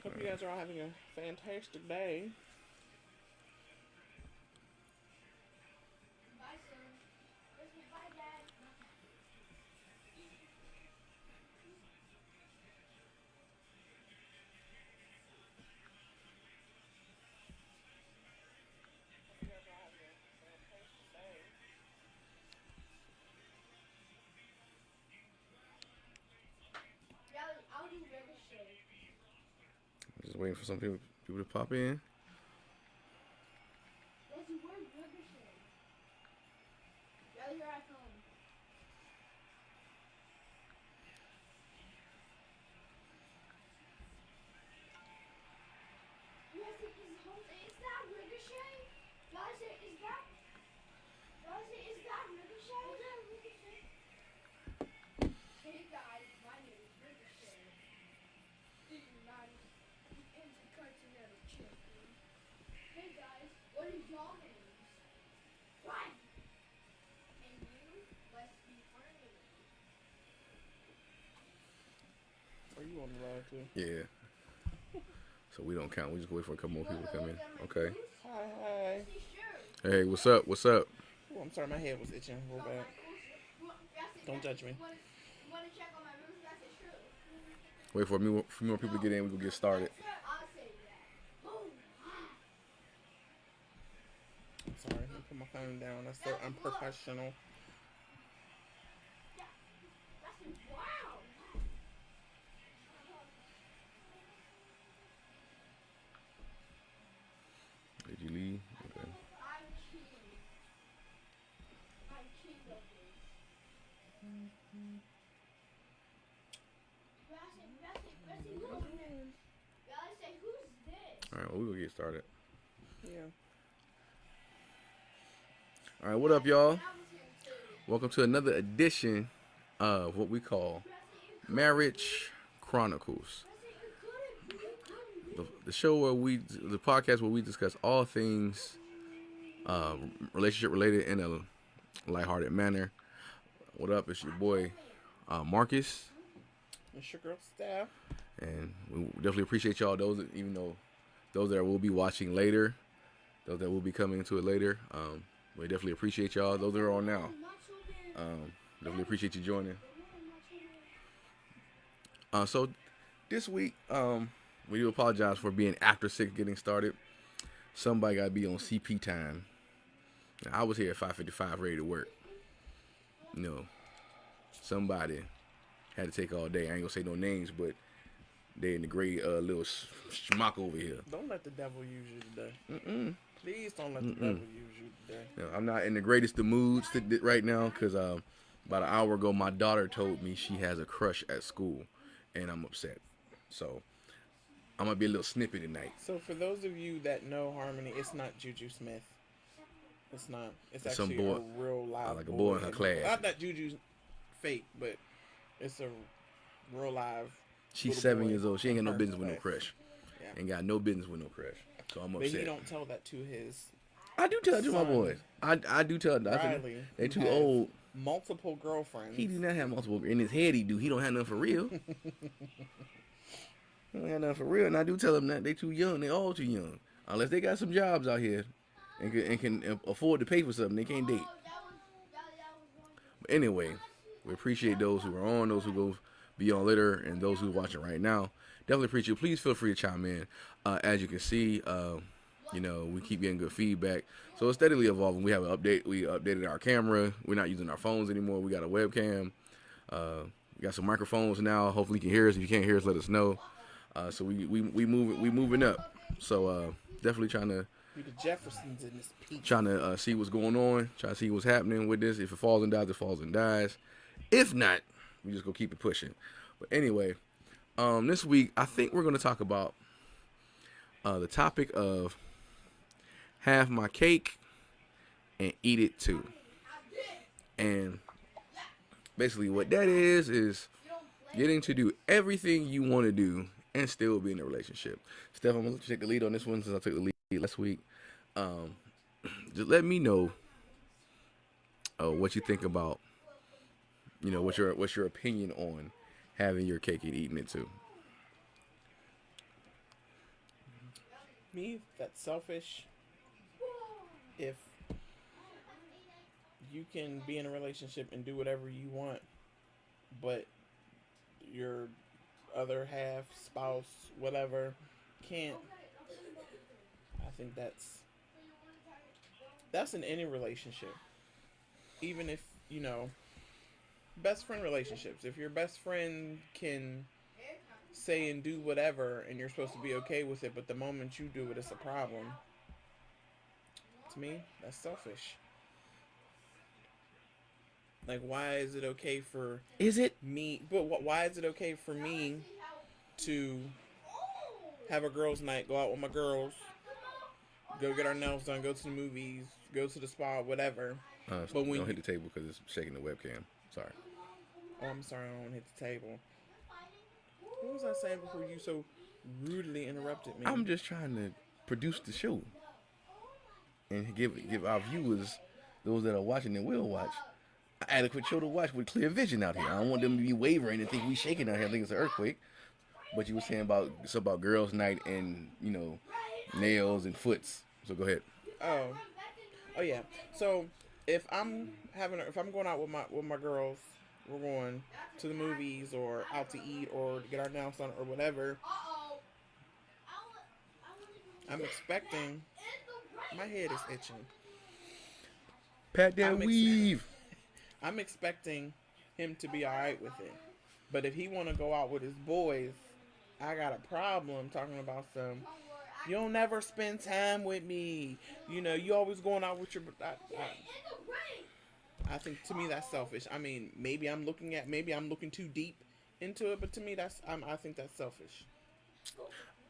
Hope you guys are all having a fantastic day. Just waiting for some people to pop in. Are you on the live too? Yeah. So we don't count. We just wait for a couple more people to come in. Okay. Hi. Hey, what's up? What's up? Oh, I'm sorry, my head was itching real bad. Don't judge me. Wait for a few more people to get in. We will get started. I'm sorry, I put my phone down. That's so unprofessional. Did you leave? Okay. All right. Well, we will get started. Yeah. All right. What up, y'all? Welcome to another edition of what we call Marriage Chronicles, the show the podcast where we discuss all things relationship related in a lighthearted manner. What up? It's your boy Marcus, It's your girl, Steph. and we definitely appreciate y'all. Even though those that will be watching later, those that will be coming into it later, we definitely appreciate y'all. Those that are on now, definitely appreciate you joining. So this week, we do apologize for being after 6 getting started. Somebody got to be on CP time. I was here at 5:55 ready to work. You know, somebody had to take all day. I ain't gonna say no names, but they in the great little schmuck over here. Don't let the devil use you today. Please don't let the devil use you today. You know, I'm not in the greatest of moods right now because about an hour ago my daughter told me she has a crush at school, and I'm upset. So I'm gonna be a little snippy tonight. So for those of you that know Harmony, it's not Juju Smith. It's not. It's Some actually boy, a real live like a boy in her class. Not that Juju's fake, but it's a real live. She's little 7 years boy old. She ain't got no in her business with no class. crush. Yeah. Ain't got no business with no crush. So I'm But upset. he don't tell that to his I do tell it to my son, boys. I do tell them. Riley. They who too has old. Multiple girlfriends. He do not have multiple. In his head, he do. He don't have nothing for real. He don't have nothing for real. And I do tell them that they too young. They all too young. Unless they got some jobs out here and can afford to pay for something, they can't date. But anyway, we appreciate those who are on, those who go be on later, and those who are watching right now. Definitely appreciate you. Please feel free to chime in. As you can see, you know, we keep getting good feedback. So it's steadily evolving. We have an update. We updated our camera. We're not using our phones anymore. We got a webcam. We got some microphones now. Hopefully you can hear us. If you can't hear us, let us know. So we moving up. So definitely trying to We the Jeffersons in this piece. see what's going on. Trying to see what's happening with this. If it falls and dies, it falls and dies. If not, we just go keep it pushing. But anyway, this week I think we're gonna talk about the topic of have my cake and eat it too. And basically what that is getting to do everything you want to do and still be in a relationship. Steph, I'm going to take the lead on this one since I took the lead last week. Just let me know what you think about, you know, what's your opinion on having your cake and eating it too. Me, that's selfish. If you can be in a relationship and do whatever you want, but your other half, spouse, whatever, can't. I think that's in any relationship. Even if best friend relationships. If your best friend can say and do whatever, and you're supposed to be okay with it, but the moment you do it, it's a problem. To me, that's selfish. Like, why is it okay for Is it? me? But why is it okay for me to have a girls' night, go out with my girls, go get our nails done, go to the movies, go to the spa, whatever. But when Don't hit you, the table because it's shaking the webcam. Sorry. oh, I'm sorry, I don't want to hit the table. What was I saying before you so rudely interrupted me? I'm just trying to produce the show and give our viewers, those that are watching and will watch, an adequate show to watch with clear vision out here. I don't want them to be wavering and think we shaking out here. I think it's an earthquake. But you were saying about girls' night and nails and foots. So go ahead. Oh, oh yeah. So if I'm going out with my girls, we're going to the movies or out to eat or to get our nails done or whatever. I'm expecting. My head is itching. Pat that I'm weave. I'm expecting him to be all right with it. But if he want to go out with his boys, I got a problem talking about some. You don't never spend time with me. You always going out with your. I think to me that's selfish. I mean, maybe I'm looking too deep into it, but to me I think that's selfish.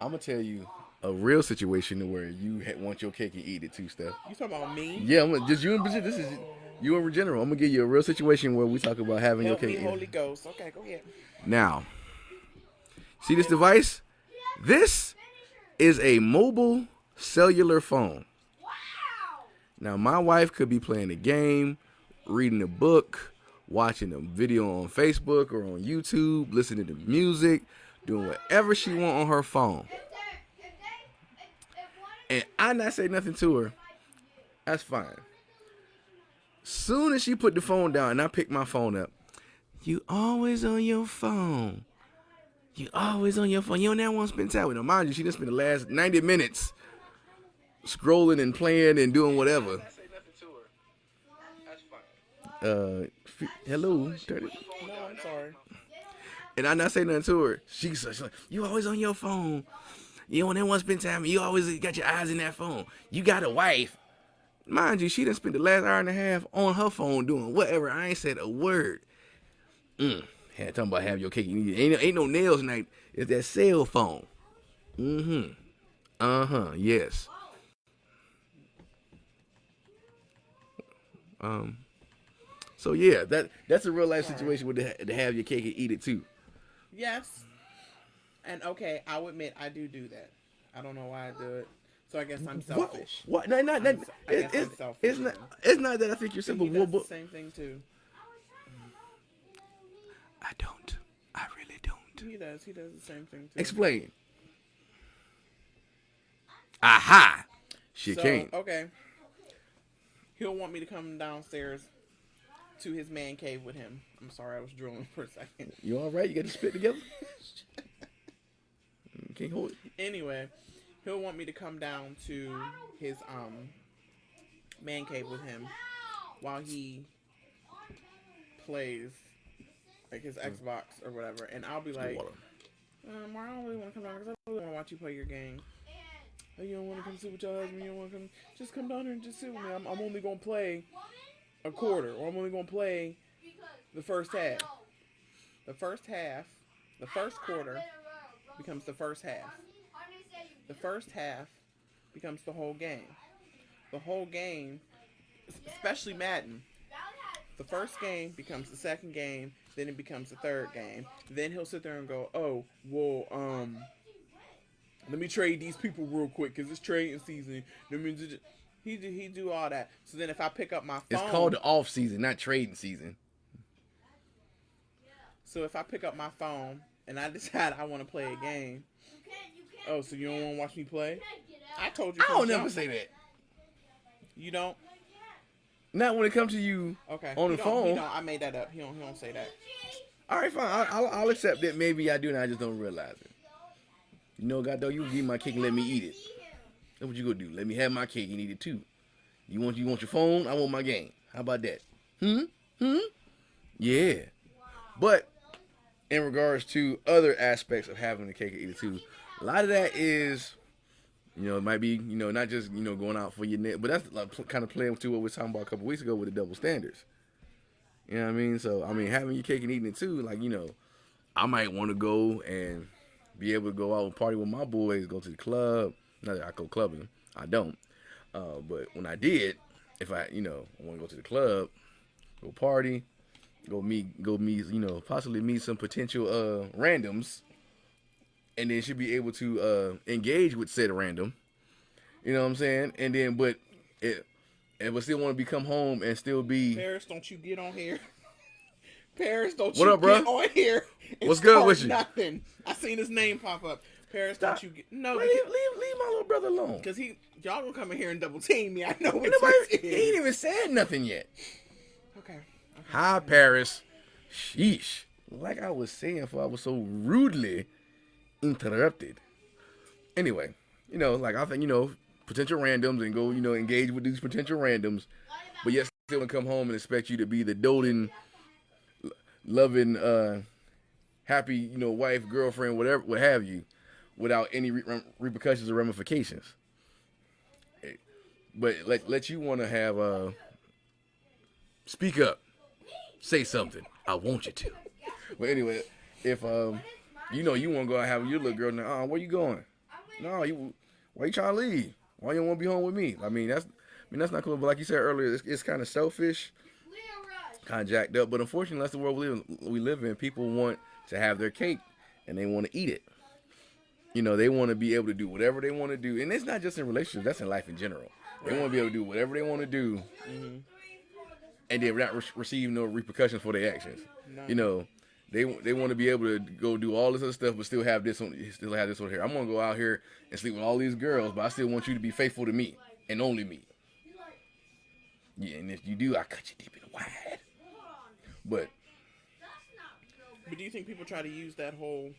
I'm gonna tell you a real situation where you want your cake and eat it too, Steph. You talking about me? Yeah, just you and Bridget. This is you in general. I'm gonna give you a real situation where we talk about having your Help cake. me, Holy Ghost. Okay, go ahead. Now, see this device? This is a mobile cellular phone. Now, my wife could be playing a game, reading a book, watching a video on Facebook or on YouTube, listening to music, doing whatever she want on her phone. And I not say nothing to her. That's fine. Soon as she put the phone down and I pick my phone up, you always on your phone. You always on your phone. You don't ever want to spend time with her. Mind you, she done spent the last 90 minutes scrolling and playing and doing whatever. Hello. No, I'm sorry. And I not say nothing to her. She's like, you always on your phone. You don't ever want to spend time. You always got your eyes in that phone. You got a wife. Mind you, she done spent the last hour and a half on her phone doing whatever. I ain't said a word. Talking about have your cake. Ain't no nails night. It's that cell phone. Yes. So yeah, that's a real life situation with to have your cake and eat it too. Yes. And okay, I'll admit I do that. I don't know why I do it. So I guess I'm selfish. What? No, not. I guess I'm selfish. It's not. It's not that I think you're simple. He does the same thing too. I don't. I really don't. He does. He does the same thing too. Explain. Aha. She can't. Okay. He'll want me to come downstairs to his man cave with him. I'm sorry, I was drooling for a second. You all right? You got to spit together? Can't hold it. Anyway, he'll want me to come down to his man cave with him while he plays like his Xbox or whatever, and I'll be like, I don't really want to come down because I really want to watch you play your game. Oh, you don't want to come sit with your husband? You don't want to come? Just come down here and just sit with me. I'm only gonna play a quarter, or I'm only gonna play the first half. The first quarter becomes the first half. The first half becomes the whole game. The whole game, especially Madden, the first game becomes the second game, then it becomes the third game. Then he'll sit there and go, oh, well, let me trade these people real quick because it's trading season. He do all that. So then if I pick up my phone... It's called the off season, not trading season. So if I pick up my phone and I decide I want to play a game... Oh, so you don't want to watch me play? I told you. I don't from never jump. say that. You don't. Not when it comes to you Okay. on He the don't, phone. He don't. I made that up. He don't say that. All right, fine. I'll accept that. Maybe I do, and I just don't realize it. You know, God, though, you give me my cake and let me eat it. That's what you gonna do. Let me have my cake and eat it too. You want your phone? I want my game. How about that? Yeah. But in regards to other aspects of having the cake and eat it too, a lot of that is, it might be, not just, going out for your net, but that's like kind of playing to what we were talking about a couple weeks ago with the double standards. You know what I mean? So, I mean, having your cake and eating it too, like, I might want to go and be able to go out and party with my boys, go to the club. Not that I go clubbing. I don't. But when I did, if I want to go to the club, go party, go meet, possibly meet some potential randoms, and then she'll be able to engage with said random. You know what I'm saying? And then, but still want to come home and still be. Paris, don't you get on here. Paris, don't what you up, bro? get on here. What's good with you? Nothing. I seen his name pop up. Paris, Stop. don't you get leave my little brother alone. Because y'all gonna come in here and double team me. I know what He ain't even said nothing yet. Okay. Hi, Paris. Sheesh. Like I was saying, I was so rudely interrupted. Anyway, like I think, potential randoms and go, engage with these potential randoms, but yet still gonna come home and expect you to be the doting, loving, happy, wife, girlfriend, whatever, what have you, without any repercussions or ramifications. But let you want to have speak up, say something. I want you to. But anyway, if you want to go and have your little girl now, where you going? No, why you trying to leave? Why you don't want to be home with me? I mean that's not cool. But like you said earlier, it's kind of selfish, kind of jacked up. But unfortunately, that's the world we live in. People want to have their cake and they want to eat it. They want to be able to do whatever they want to do, and it's not just in relationships. That's in life in general. They want to be able to do whatever they want to do, and then not receive no repercussions for their actions. No. They want to be able to go do all this other stuff, but still have this on here. I'm gonna go out here and sleep with all these girls, but I still want you to be faithful to me and only me. Yeah, and if you do, I cut you deep and wide. But do you think people try to use that whole,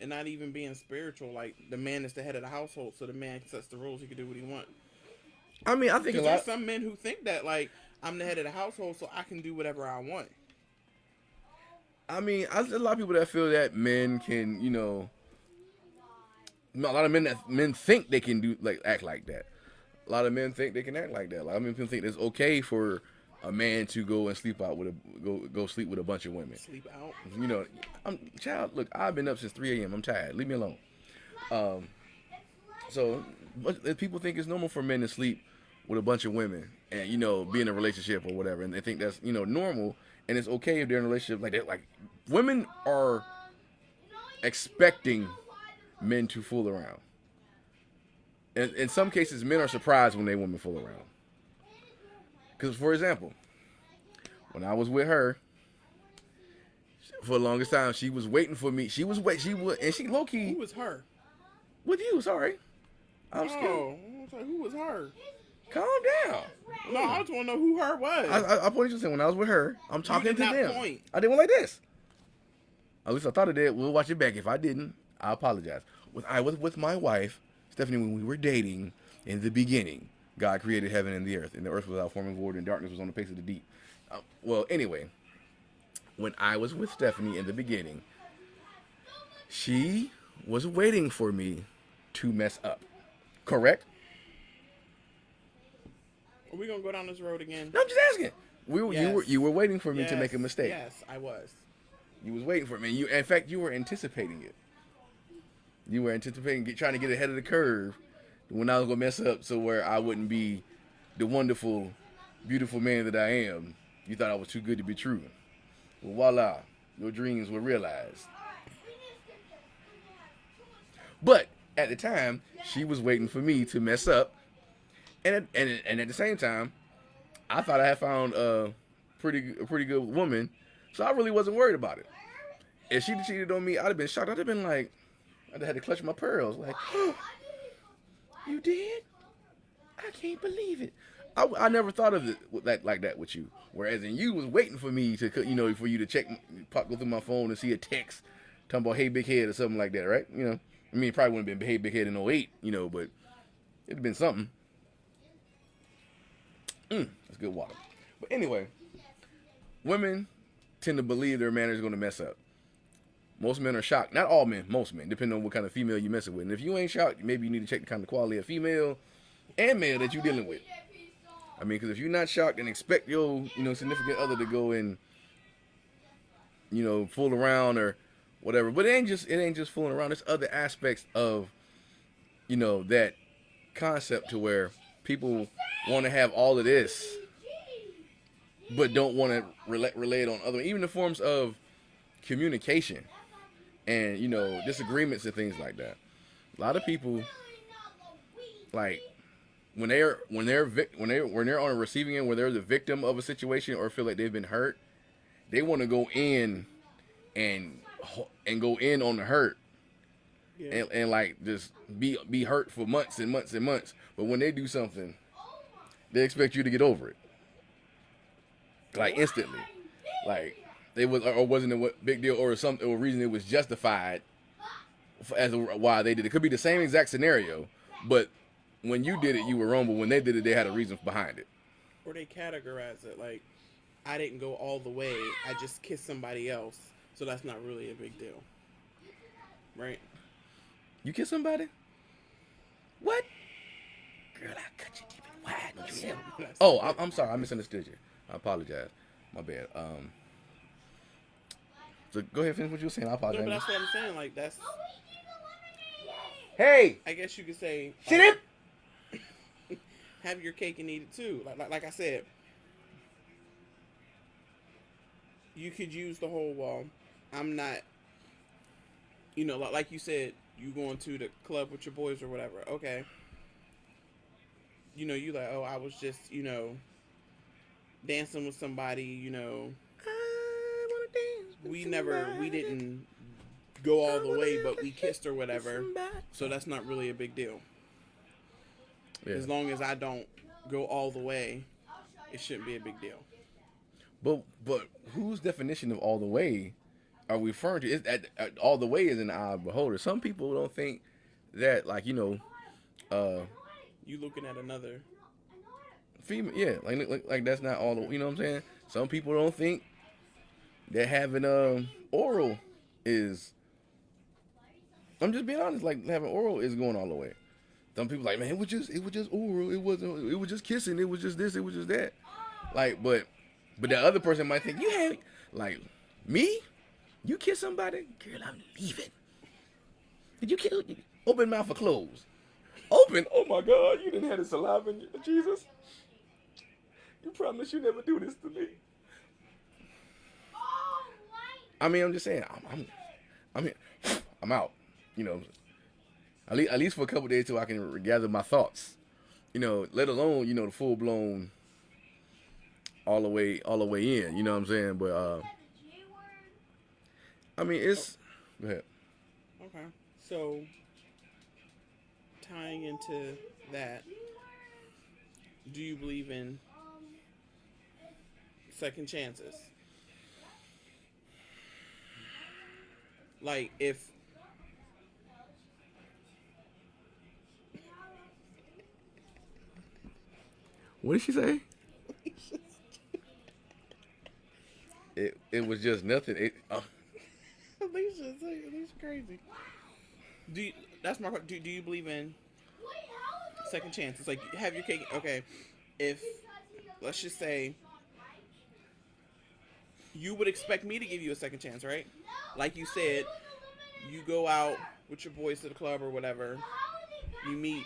and not even being spiritual, like the man is the head of the household, so the man sets the rules, he can do what he wants? I mean, I think there's some men who think that, like, I'm the head of the household, so I can do whatever I want. I mean, there's a lot of people that feel that men can, a lot of men think they can act like that. A lot of men think they can act like that. A lot of men think it's okay for a man to go and sleep out with go sleep with a bunch of women. Sleep out. Look, I've been up since 3 a.m. I'm tired. Leave me alone. So people think it's normal for men to sleep with a bunch of women and be in a relationship or whatever, and they think that's normal. And it's okay if they're in a relationship like that. Like, women are expecting men to fool around. And in some cases, men are surprised when women fool around. Because, for example, when I was with her, for the longest time, she was waiting for me. And she low-key. Who was her? With you, sorry. I'm scared. Oh, who was her? Calm down. No, I just want to know who her was. I pointed you saying when I was with her, I'm talking to them. Point. I did one like this. At least I thought I did. We'll watch it back. If I didn't, I apologize. I was with my wife, Stephanie, when we were dating in the beginning. God created heaven and the earth was without form and void, and darkness was on the face of the deep. Well, anyway, when I was with Stephanie in the beginning, she was waiting for me to mess up. Correct? Are we gonna go down this road again? No, I'm just asking. You were waiting for me to make a mistake. Yes, I was. You was waiting for me. In fact, you were anticipating it. You were anticipating trying to get ahead of the curve when I was gonna mess up, so where I wouldn't be the wonderful, beautiful man that I am. You thought I was too good to be true. Well, voila, your dreams were realized. But at the time, she was waiting for me to mess up. And at the same time, I thought I had found a pretty good woman, so I really wasn't worried about it. If she'd cheated on me, I'd have been shocked. I'd have been like, I'd have had to clutch my pearls, like, You did? I can't believe it. I never thought of it like that with you. Whereas in you was waiting for me to, for you to check, go through my phone and see a text talking about hey big head or something like that, right? I mean, it probably wouldn't have been hey big head in '08, but it'd been something. That's good water. But anyway, women tend to believe their man is going to mess up. Most men are shocked. Not all men, most men, depending on what kind of female you're messing with. And if you ain't shocked, maybe you need to check the kind of quality of female and male that you're dealing with. I mean, because if you're not shocked and expect your, significant other to go and, fool around or whatever. But it ain't just fooling around. There's other aspects of, that concept to where people want to have all of this, but don't want to relay it on other, even in forms of communication and disagreements and things like that. A lot of people, like, when they're on a receiving end where they're the victim of a situation or feel like they've been hurt, they want to go in and go in on the hurt. Yeah. And like just be hurt for months and months and months. But when they do something, they expect you to get over it, like instantly. Like they wasn't a big deal or something or reason it was justified as to why they did it. It could be the same exact scenario, but when you did it, you were wrong. But when they did it, they had a reason behind it. Or they categorize it like, I didn't go all the way. I just kissed somebody else, so that's not really a big deal, right? You kiss somebody? What? Girl, I cut you deep and wide. Don't you hear? Oh, I'm sorry. I misunderstood you. I apologize. My bad. So go ahead and finish what you were saying. I apologize. No, but that's what I'm saying. Like, that's... Hey! I guess you could say... Sit in! Have your cake and eat it too. Like I said, you could use the whole, well, I'm not... like you said, you going to the club with your boys or whatever. Okay. You like, oh, I was just, dancing with somebody, I wanna dance with we didn't go all the way, but we kissed or whatever. So that's not really a big deal. Yeah. As long as I don't go all the way, it shouldn't be a big deal. But whose definition of all the way are we referring to? Is that all the way is an eye of the beholder. Some people don't think that, like, you looking at another female, yeah, like that's not all the, you know what I'm saying? Some people don't think that having oral is, I'm just being honest, like having oral is going all the way. Some people like, man, it was just oral. It was just kissing. It was just this. It was just that. Like, but the other person might think, you had, like, me? You kiss somebody? Girl, I'm leaving. Did you kill? Open mouth or closed? Open? Oh my God, you didn't have the saliva in you. Jesus. You promise you never do this to me. I mean, I'm just saying, I'm out. At least for a couple days till I can gather my thoughts. Let alone, the full blown all the way in. You know what I'm saying? But I mean, it's. Go ahead. Okay, so tying into that, do you believe in second chances? Like, if what did she say? It was just nothing. Alicia's crazy. That's my question. Do you believe in second chances? Like, have your cake. Okay, if let's just say you would expect me to give you a second chance, right? Like you said, you go out with your boys to the club or whatever. You meet,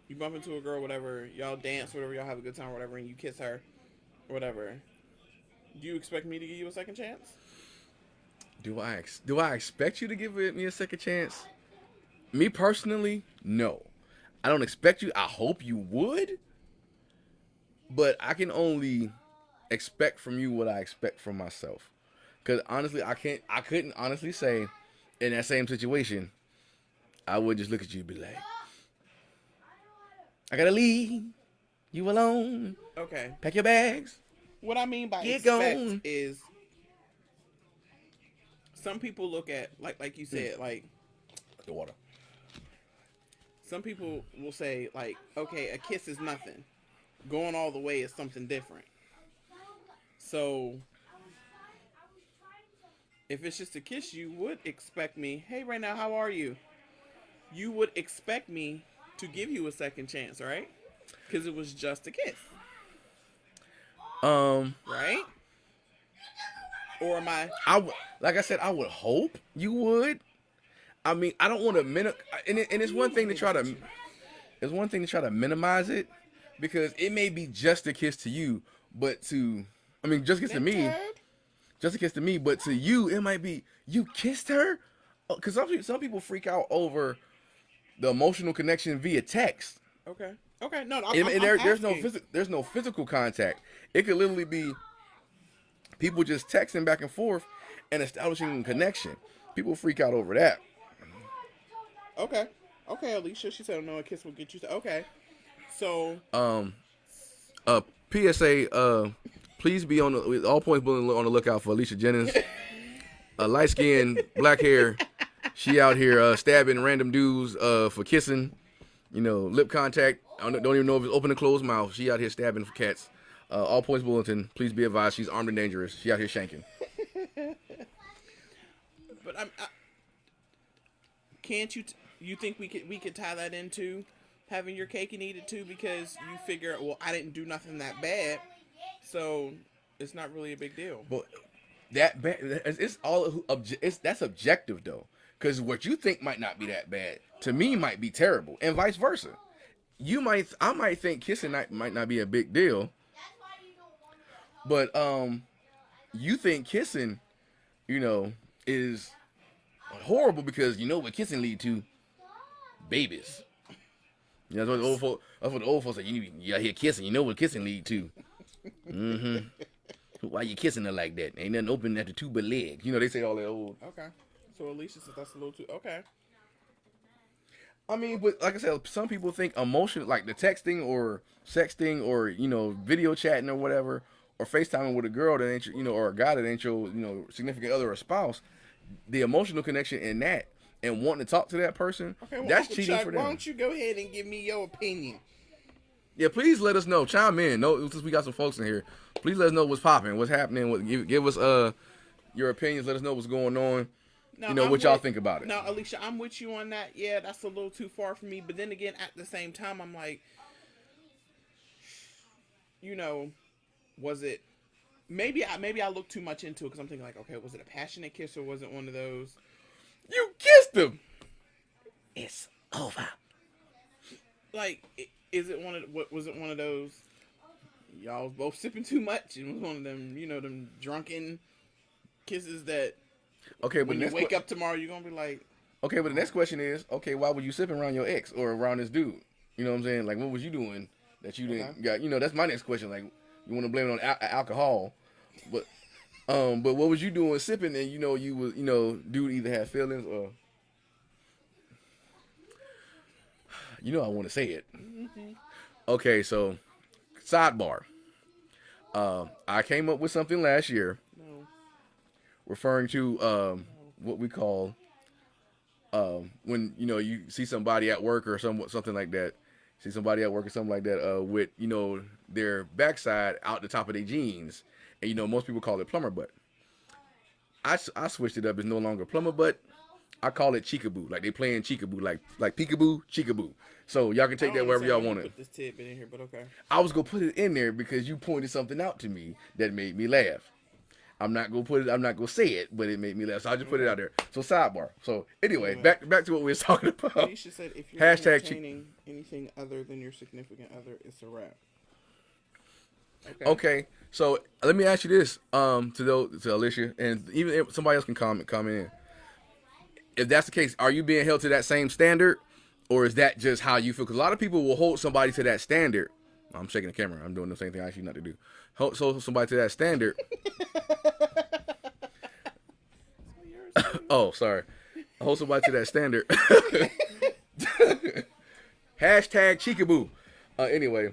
you bump into a girl, whatever. Y'all dance, whatever. Y'all have a good time, whatever, and you kiss her, whatever. Do you expect me to give you a second chance? Do I expect you to give me a second chance? Me personally, no. I don't expect you. I hope you would. But I can only expect from you what I expect from myself. Because honestly, I couldn't honestly say in that same situation, I would just look at you and be like, I gotta leave you alone. Okay. Pack your bags. What I mean by Get expect gone. is some people look at like you said, like The water. some people will say like, okay, a kiss is nothing. Going all the way is something different. So if it's just a kiss, you would expect me, hey, right now, how are you? You would expect me to give you a second chance, right? Because it was just a kiss, right? Or am I? Like I said, I would hope you would. I mean, I don't want to and it's one thing to try to. It's one thing to try to minimize it because it may be just a kiss to you, but I mean, just a kiss to me, just a kiss to me, but to you, it might be you kissed her. Because some people freak out over the emotional connection via text. Okay. Okay. No, There's no physical contact. It could literally be people just texting back and forth and establishing a connection. People freak out over that. Okay. Okay, Alicia. She said, "No, a kiss will get you." Okay. So. PSA. Please be with all points on the lookout for Alicia Jennings. Light skin, black hair. She out here stabbing random dudes for kissing. You know, lip contact. I don't even know if it's open or closed mouth. She out here stabbing for cats. All points bulletin. Please be advised. She's armed and dangerous. She out here shanking. But can't you think we could tie that into having your cake and eat it too? Because you figure, well, I didn't do nothing that bad, so it's not really a big deal. But that's objective though, because what you think might not be that bad to me might be terrible, and vice versa. I might think kissing might not be a big deal, but you think kissing, is horrible because you know what kissing lead to? Babies. That's what the old folks say. You out here kissing. You know what kissing lead to? Mm-hmm. Why you kissing her like that? Ain't nothing open at the two but legs. They say all that old. Okay. So Alicia says that's a little too. Okay. I mean, but like I said, some people think emotion, like the texting or sexting or video chatting or whatever, or FaceTiming with a girl that ain't or a guy that ain't your significant other or spouse, the emotional connection in that and wanting to talk to that person, okay, well, that's Uncle cheating Chuck, for them. Why don't you go ahead and give me your opinion? Yeah, please let us know. Chime in. No, since we got some folks in here, please let us know what's popping, what's happening. Give us your opinions. Let us know what's going on. Now, what y'all think about it. Now, Alicia, I'm with you on that. Yeah, that's a little too far for me. But then again, at the same time, I'm like, was it? Maybe I looked too much into it because I'm thinking like, okay, was it a passionate kiss or was it one of those? You kissed him. It's over. Like, is it was it one of those? Y'all was both sipping too much. It was one of them, them drunken kisses that. Okay, but when you wake up tomorrow, you're gonna be like. Okay, but the next question is, okay, why were you sipping around your ex or around this dude? You know what I'm saying? Like, what was you doing that you didn't got? That's my next question. Like, you want to blame it on alcohol, but what was you doing sipping? And you was dude either had feelings or I want to say it. Mm-hmm. Okay, so sidebar. I came up with something last year. No. Referring to what we call when you see somebody at work or something like that. See somebody at work or something like that with their backside out the top of their jeans, and most people call it plumber butt. I switched it up. It's no longer plumber butt. I call it cheekaboo. Like they playing cheekaboo, like peekaboo, cheekaboo. So y'all can take that wherever y'all want it. Put this tidbit in here, but okay. I was gonna put it in there because you pointed something out to me that made me laugh. I'm not gonna say it, but it made me laugh. So I just put it out there. So sidebar. So anyway, back to what we were talking about. Alicia said if you're entertaining anything other than your significant other, it's a wrap. Okay. So let me ask you this, to Alicia, and even if somebody else can comment in. If that's the case, are you being held to that same standard, or is that just how you feel? Because a lot of people will hold somebody to that standard. I'm shaking the camera. I'm doing the same thing I asked you not to do. Hold somebody to that standard. Oh, sorry. Hold somebody to that standard. Hashtag cheekaboo. Anyway,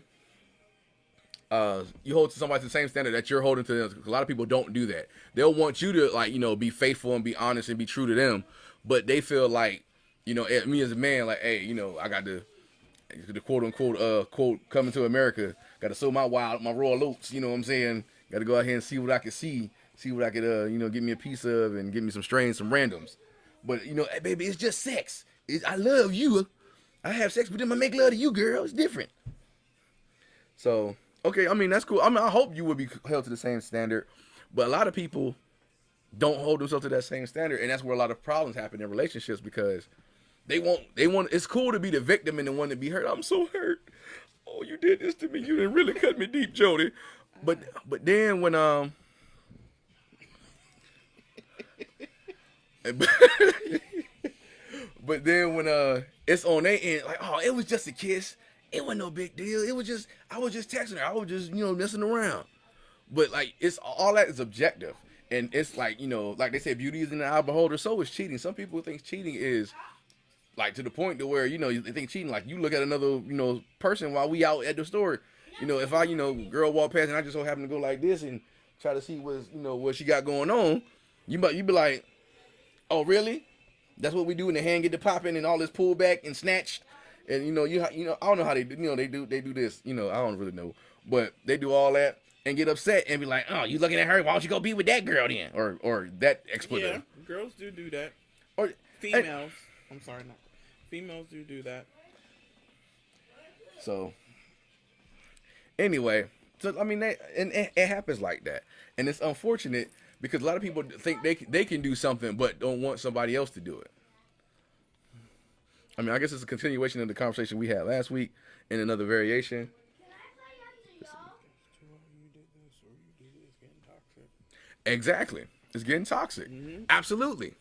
you hold to somebody to the same standard that you're holding to them. A lot of people don't do that. They'll want you to, like, be faithful and be honest and be true to them, but they feel like, me as a man, like, hey, I got the quote unquote quote coming to America. Got to sow my royal oats. You know what I'm saying? Got to go out here and see what I can see what I could get me a piece of and give me some strains, some randoms. But hey, baby, it's just sex. I love you. I have sex with them. I make love to you, girl. It's different. So, okay, I mean, that's cool. I mean, I hope you would be held to the same standard. But a lot of people don't hold themselves to that same standard. And that's where a lot of problems happen in relationships, because they want, it's cool to be the victim and the one to be hurt. I'm so hurt. Oh, you did this to me. You didn't really cut me deep, Jody. But then when, but then when it's on their end, like, oh, it was just a kiss. It wasn't no big deal. It was just, I was just texting her. I was just, messing around. But like, it's all that is objective. And it's like, like they say, beauty is in the eye of the beholder, so is cheating. Some people think cheating is like to the point to where, they think cheating, like you look at another, person while we out at the store. If I, girl walk past and I just so happen to go like this and try to see what she got going on, you be like, oh, really? That's what we do when the hand get to popping and all this pull back and snatched. And I don't know how they do. They do this. I don't really know, but they do all that and get upset and be like, "Oh, you looking at her? Why don't you go be with that girl then?" Or that expletive. Yeah, girls do that. Or females. I'm sorry, not females do that. So anyway, so I mean, it happens like that, and it's unfortunate because a lot of people think they can do something but don't want somebody else to do it. I mean, I guess it's a continuation of the conversation we had last week in another variation. Exactly. It's getting toxic. Mm-hmm. Absolutely.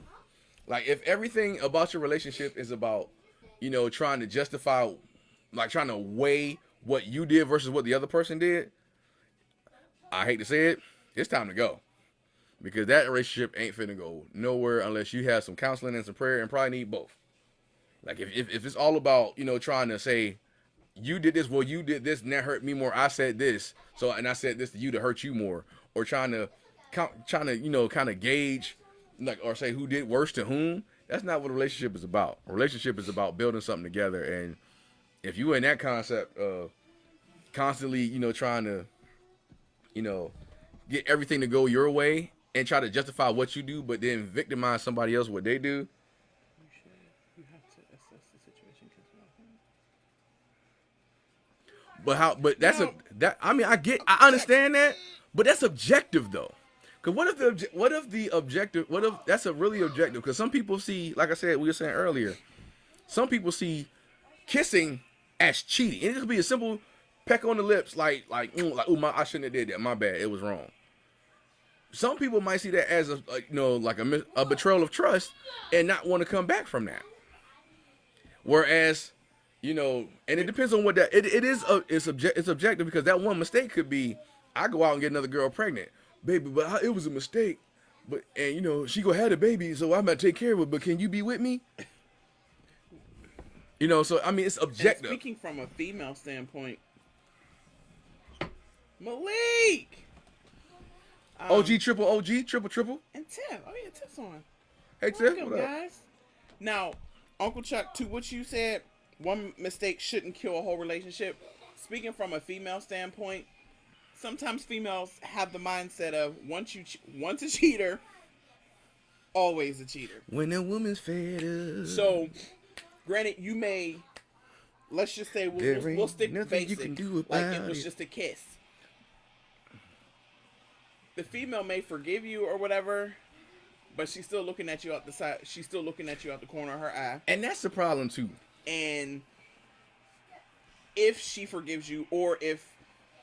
Like, if everything about your relationship is about, trying to justify, like trying to weigh what you did versus what the other person did, I hate to say it, it's time to go. Because that relationship ain't finna go nowhere unless you have some counseling and some prayer, and probably need both. Like, if it's all about, trying to say, you did this, well, you did this, and that hurt me more, I said this, and I said this to you to hurt you more, or trying to kind of gauge, like, or say who did worse to whom, that's not what a relationship is about. A relationship is about building something together, and if you in that concept of constantly, trying to, get everything to go your way, and try to justify what you do, but then victimize somebody else what they do, But that's I understand that, but that's objective though. Cause what if that's a really objective? Cause some people see, like I said, we were saying earlier, some people see kissing as cheating. It could be a simple peck on the lips, like I shouldn't have did that. My bad. It was wrong. Some people might see that as a betrayal of trust and not want to come back from that. Whereas, and it depends on what that it's objective, because that one mistake could be, I go out and get another girl pregnant, baby, but it was a mistake, but she gonna have a baby, so I'm gonna take care of it. But can you be with me? So I mean, it's objective. And speaking from a female standpoint, Malik, triple, and Tiff. Oh yeah, Tiff's on. Hey Tiff, what up, guys? Now, Uncle Chuck, to what you said, one mistake shouldn't kill a whole relationship. Speaking from a female standpoint, sometimes females have the mindset of once a cheater, always a cheater. When a woman's fed up. So, granted, you may, let's just say we'll stick basic, you can do like it was just a kiss. The female may forgive you or whatever, but she's still looking at you out the side. She's still looking at you out the corner of her eye. And that's the problem too. And if she forgives you, or if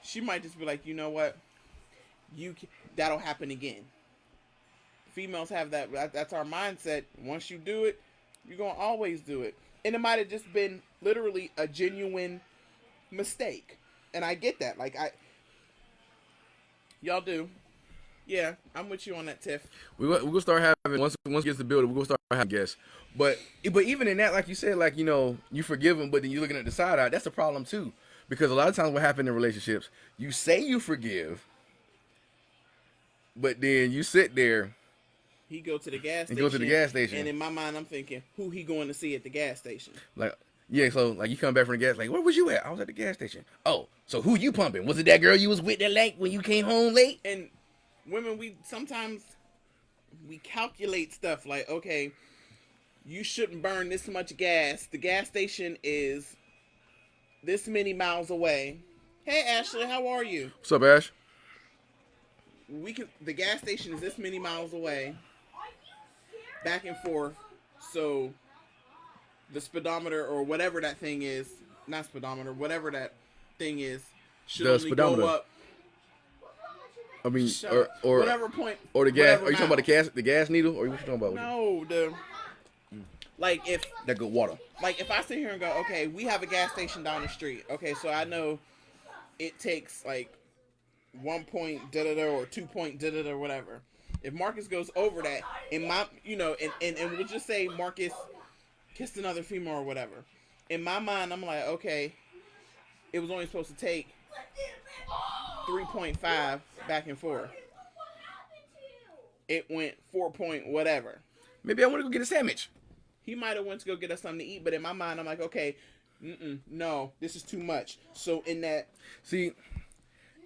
she might just be like, you know what, that'll happen again. Females have that's our mindset. Once you do it, you're gonna always do it. And it might have just been literally a genuine mistake. And I get that. Like, y'all do. Yeah, I'm with you on that, Tiff. We're gonna start having, once it gets to build it, we're gonna start having guests. But even in that, like you said, like, you forgive them, but then you're looking at the side eye, that's a problem too. Because a lot of times what happens in relationships, you say you forgive, but then you sit there He go to the gas and station. go to the gas station. And in my mind, I'm thinking, who he going to see at the gas station? Like, yeah, so like you come back from the gas, like, where was you at? I was at the gas station. Oh, so who you pumping? Was it that girl you was with that late when you came home late? And women, we sometimes calculate stuff like, okay, you shouldn't burn this much gas. The gas station is this many miles away. Hey, Ashley, how are you? What's up, Ash? The gas station is this many miles away. Back and forth. So the speedometer or whatever that thing is, not speedometer, whatever that thing is, should The only speedometer. go up. I mean, or whatever point. Or the gas. Are you talking about the gas needle, or what you talking about? No, if that good water. Like if I sit here and go, okay, we have a gas station down the street. Okay, so I know it takes like 1 point da da da or 2 point da da da whatever. If Marcus goes over that, in my and we'll just say Marcus kissed another female or whatever. In my mind, I'm like, okay, it was only supposed to take 3.5 back and forth. It went 4 point whatever. Maybe I want to go get a sandwich. He might have went to go get us something to eat, but in my mind, I'm like, okay, no, this is too much. So in that, see,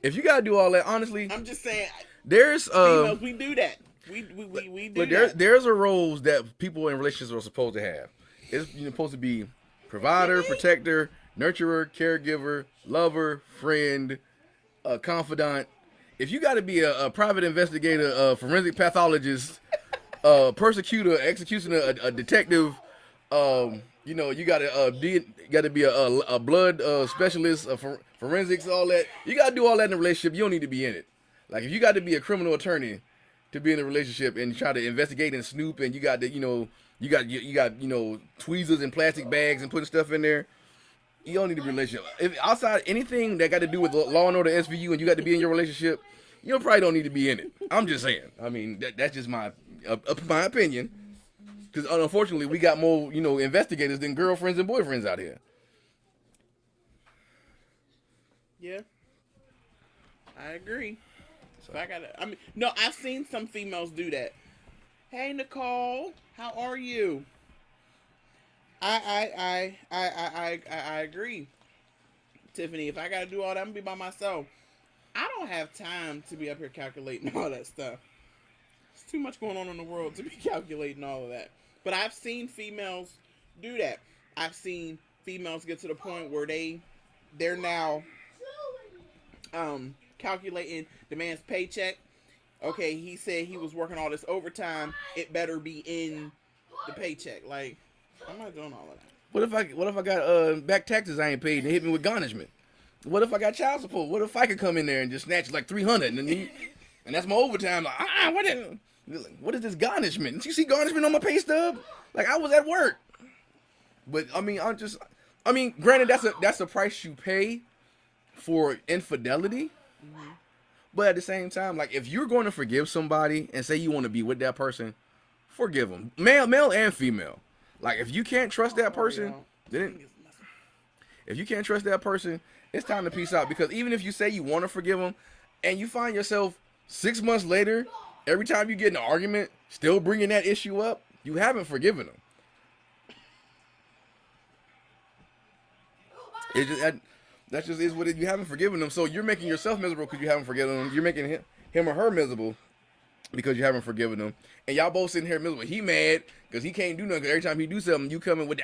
if you gotta do all that, honestly, I'm just saying, there's females, we do that. We do that. There's a roles that people in relationships are supposed to have. It's supposed to be provider, protector, nurturer, caregiver, lover, friend, confidant. If you got to be a private investigator, a forensic pathologist, persecutor, executioner, a detective, you got to be a blood specialist, forensics, all that. You got to do all that in a relationship. You don't need to be in it. Like if you got to be a criminal attorney to be in a relationship and try to investigate and snoop, and you got to you got tweezers and plastic bags and putting stuff in there. You don't need to be in a relationship. If outside anything that got to do with Law and Order SVU and you got to be in your relationship, you probably don't need to be in it. I'm just saying. I mean, that's just my opinion. Because unfortunately, we got more investigators than girlfriends and boyfriends out here. Yeah, I agree. So I've seen some females do that. Hey, Nicole, how are you? I agree, Tiffany. If I gotta do all that, I'm gonna be by myself. I don't have time to be up here calculating all that stuff. There's too much going on in the world to be calculating all of that. But I've seen females do that. I've seen females get to the point where they're now calculating the man's paycheck. Okay, he said he was working all this overtime. It better be in the paycheck. Like, I'm not doing all of that. What if I got back taxes I ain't paid and they hit me with garnishment? What if I got child support? What if I could come in there and just snatch like 300 and that's my overtime? Like, what is this garnishment? Did you see garnishment on my pay stub? Like I was at work. But I mean, granted that's a price you pay for infidelity. Mm-hmm. But at the same time, like if you're going to forgive somebody and say you want to be with that person, forgive them, male and female. Like if you can't trust that person, it's time to peace out. Because even if you say you want to forgive them, and you find yourself 6 months later, every time you get in an argument, still bringing that issue up, you haven't forgiven them. That just is what you haven't forgiven them. So you're making yourself miserable because you haven't forgiven them. You're making him or her miserable because you haven't forgiven them. And y'all both sitting here miserable. He mad because he can't do nothing. Every time he do something, you come in with the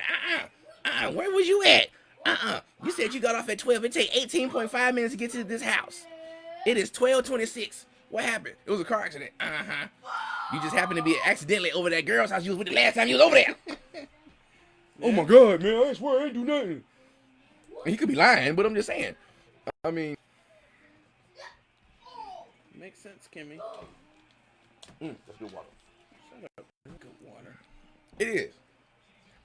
where was you at? You said you got off at 12. It take 18.5 minutes to get to this house. It is 12:26. What happened? It was a car accident. You just happened to be accidentally over that girl's house you was with the last time you was over there. Oh my God, man! I swear I ain't do nothing. And he could be lying, but I'm just saying. I mean, makes sense, Kimmy. That's good water. Shut up. Good water. It is.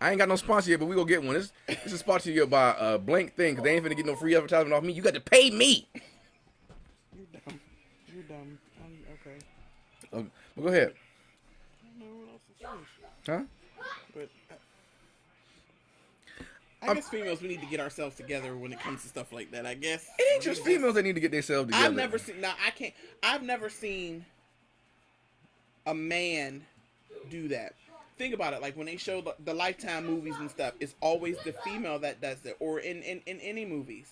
I ain't got no sponsor yet, but we gonna get one. This is sponsored here by a blank thing, because they ain't finna get no free advertisement off me. You got to pay me. You're dumb. Okay. Well, go ahead. I don't know what else to say. Huh? But I guess females, we need to get ourselves together when it comes to stuff like that. I guess it ain't just females that need to get themselves together. I've never seen. Now I can't. I've never seen a man do that. Think about it. Like when they show the Lifetime movies and stuff, it's always the female that does it. Or in any movies,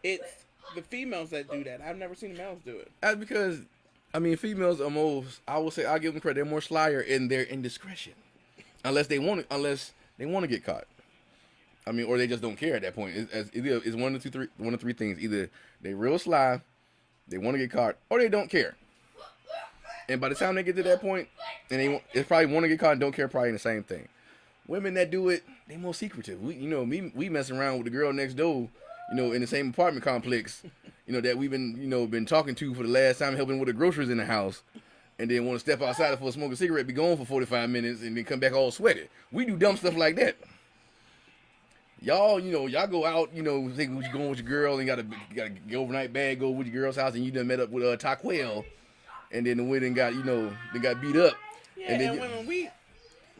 it's the females that do that. I've never seen the males do it. That's because, I mean, females are most. I will say, I give them credit. They're more slyer in their indiscretion, unless they want to get caught. I mean, or they just don't care at that point. It's one of three things. Either they real sly, they want to get caught, or they don't care. And by the time they get to that point, and they probably want to get caught and don't care, probably the same thing. Women that do it, they more secretive. We mess around with the girl next door, in the same apartment complex, that we've been talking to for the last time, helping with the groceries in the house, and then want to step outside for a smoke a cigarette, be gone for 45 minutes, and then come back all sweaty. We do dumb stuff like that. Y'all, y'all go out, think you going with your girl and got a get overnight bag, go with your girl's house, and you done met up with Taquel, and then the women got, they got beat up. Yeah, and women,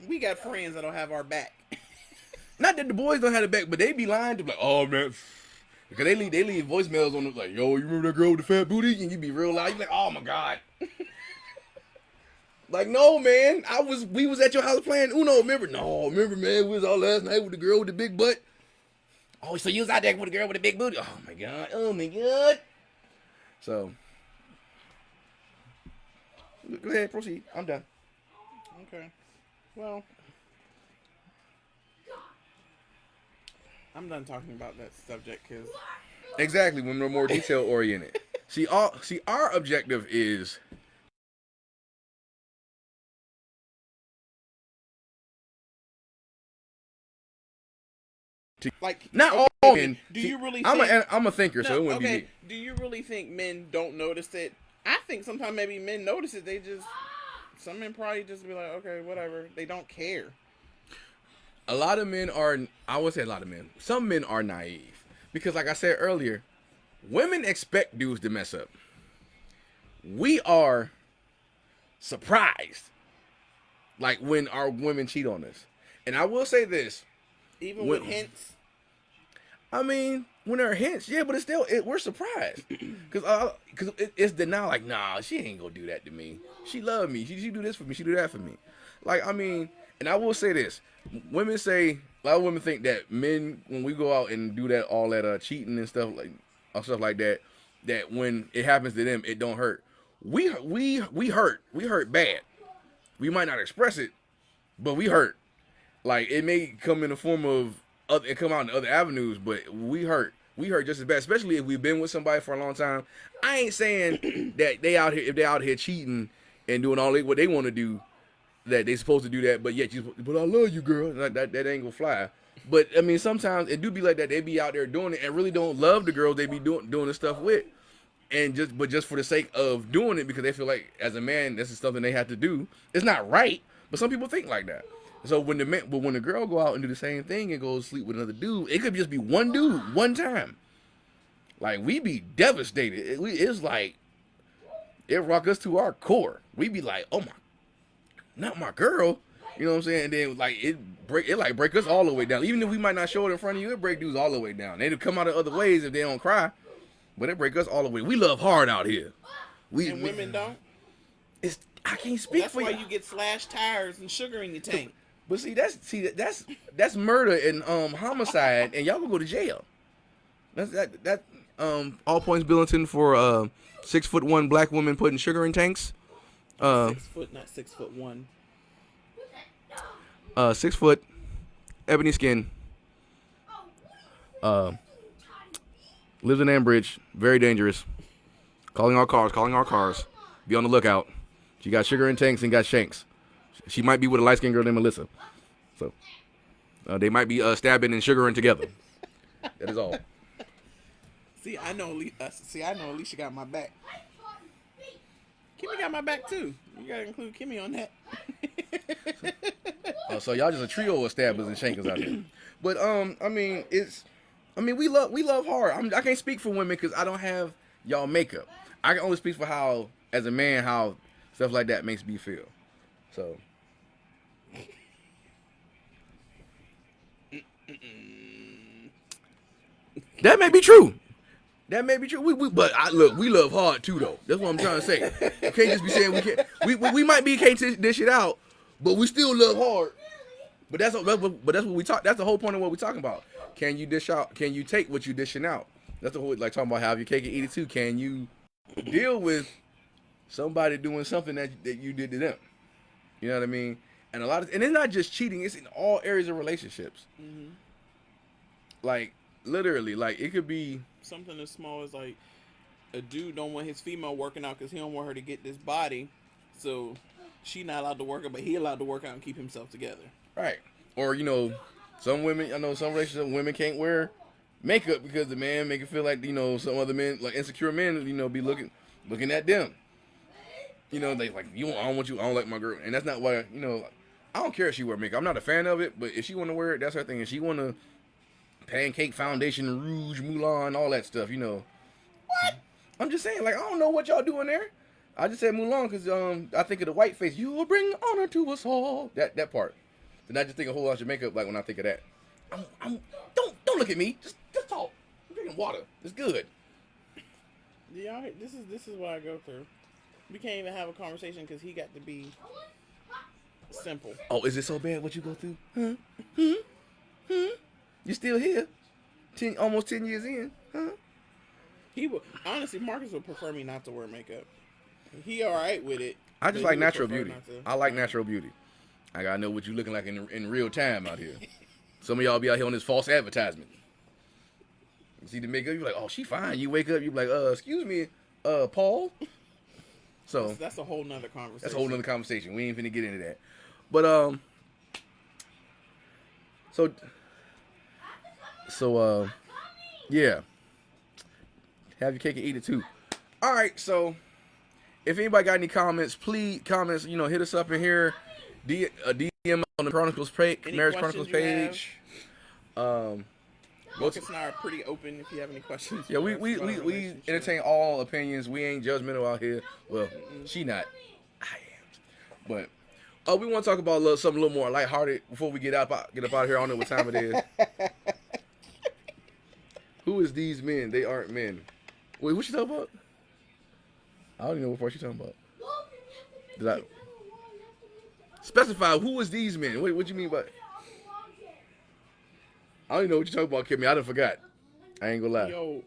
we got friends that'll have our back. Not that the boys don't have the back, but they be lying to be like, oh man, because they leave voicemails on them like, yo, you remember that girl with the fat booty? And you be real loud, you be like, oh my god. Like, no, man, we was at your house playing Uno, remember? No, remember, man, we was out last night with the girl with the big butt. Oh, so you was out there with a girl with a big booty? Oh my god. So, go ahead, proceed. I'm done. Okay. Well, I'm done talking about that subject because exactly, when we're more detail oriented. See, our objective is like not all men. Do you really? I'm a thinker, no, so it wouldn't okay. be me. Do you really think men don't notice it? I think sometimes maybe men notice it. Some men probably just be like, okay, whatever. They don't care. A lot of men are. I would say a lot of men. Some men are naive because, like I said earlier, women expect dudes to mess up. We are surprised, like when our women cheat on us. And I will say this, even with hints. I mean, when there are hints, yeah, but it's still we're surprised because it's denial. Like, nah, she ain't gonna do that to me. She love me. She do this for me. She do that for me. Like, I mean, and I will say this: women say a lot of women think that men, when we go out and do all that cheating and stuff like that, that when it happens to them, it don't hurt. We hurt bad. We might not express it, but we hurt. Like, it may come in the form of it come out in other avenues, but we hurt just as bad, especially if we've been with somebody for a long time. I ain't saying that if they out here cheating and doing what they want to do, that they supposed to do that, but yet but I love you, girl. Like, that ain't gonna fly. But I mean, sometimes it do be like that. They be out there doing it and really don't love the girls they be doing this stuff with, and just for the sake of doing it because they feel like as a man this is something they have to do. It's not right, but some people think like that. So when the girl go out and do the same thing and go sleep with another dude, it could just be one dude, one time. Like, we be devastated. It's like, it rock us to our core. We be like, oh my, not my girl. You know what I'm saying? And then like it break us all the way down. Even if we might not show it in front of you, it break dudes all the way down. They'd come out of other ways if they don't cry, but it break us all the way. We love hard out here. And women don't. I can't speak for you. That's why you get slashed tires and sugar in your tank. But that's murder and homicide, and y'all will go to jail. That all points Billington for 6'1" black woman putting sugar in tanks. 6 foot, not 6'1". 6 foot, ebony skin. Lives in Ambridge, very dangerous. Calling our cars. Be on the lookout. She got sugar in tanks and got shanks. She might be with a light-skinned girl named Melissa. So, they might be stabbing and sugaring together. That is all. See, I know Alicia got my back. Kimmy got my back, too. You got to include Kimmy on that. So y'all just a trio of stabbers and shankers out there. But, we love hard. I can't speak for women because I don't have y'all makeup. I can only speak for how, as a man, how stuff like that makes me feel. So... That may be true. That may be true. But look, we love hard too, though. That's what I'm trying to say. You can't just be saying we can't. We might be can't dish it out, but we still love hard. But that's what we talk. That's the whole point of what we're talking about. Can you dish out? Can you take what you dishing out? That's the whole like talking about have your cake and eat it too. Can you deal with somebody doing something that you did to them? You know what I mean? And and it's not just cheating. It's in all areas of relationships. Mm-hmm. Like literally, like it could be something as small as like a dude don't want his female working out because he don't want her to get this body, so she not allowed to work out, but he allowed to work out and keep himself together. Right. Or some women. I know some relationships women can't wear makeup because the man make it feel like some other men like insecure men be looking at them. They like I don't want you. I don't like my girl, and that's not why. I don't care if she wear makeup. I'm not a fan of it, but if she want to wear it, that's her thing. If she want to pancake foundation, rouge, Mulan, all that stuff, What? I'm just saying, like I don't know what y'all doing there. I just said Mulan because I think of the white face. You will bring honor to us all. That part. And I just think a whole bunch of makeup like when I think of that. Don't look at me. Just talk. I'm drinking water. It's good. Yeah, this is what I go through. We can't even have a conversation because he got to be simple. Oh, is it so bad what you go through? Huh? You still here? Almost 10 years in? Huh? He would honestly. Marcus would prefer me not to wear makeup. He all right with it. I just like natural beauty. I like natural beauty. I gotta know what you looking like in real time out here. Some of y'all be out here on this false advertisement. You see the makeup, you like, oh, she fine. You wake up, you be like, excuse me, Paul. So that's a whole nother conversation. That's a whole nother conversation. We ain't finna get into that. But so yeah. Have your cake and eat it too. All right, so if anybody got any comments, please hit us up in here. DM on the Chronicles page, Marriage Chronicles page. Marcus and I are pretty open if you have any questions. Yeah, we entertain all opinions. We ain't judgmental out here. Well, she not. I am. But we want to talk about something a little more lighthearted before we get up out of here. I don't know what time it is. Who is these men? They aren't men. Wait, what you talking about? I don't even know what part you talking about. Did I specify who is these men? What you mean by? I don't even know what you're talking about, Kimmy. I done forgot. I ain't gonna lie. Yo.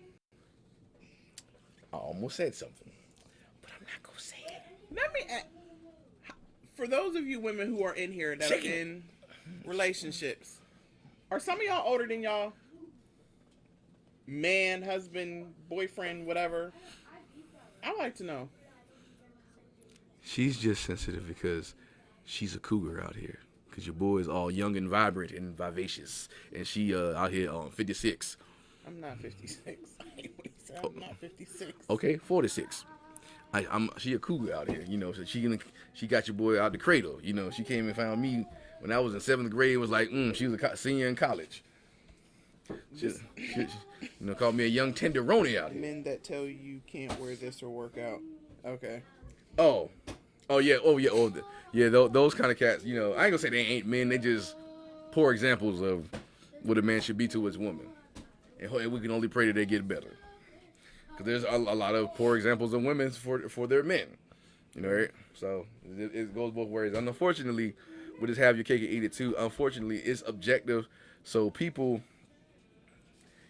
I almost said something, but I'm not gonna say it. Let me for those of you women who are in here that are in relationships, are some of y'all older than y'all? Man, husband, boyfriend, whatever. I'd like to know. She's just sensitive because she's a cougar out here. Because your boy is all young and vibrant and vivacious. And she out here on 56. I'm not 56. I'm not 56. Okay, 46. She a cougar out here, so she got your boy out the cradle. She came and found me when I was in 7th grade and was like, she was a senior in college. She called me a young tenderoni out here. Men that tell you can't wear this or work out. Okay. Oh yeah. Those kind of cats. I ain't gonna say they ain't men. They just poor examples of what a man should be to his woman, and we can only pray that they get better. Because there's a lot of poor examples of women for their men. Right? So it goes both ways. And unfortunately, with this have your cake and eat it too. Unfortunately, it's objective. So people.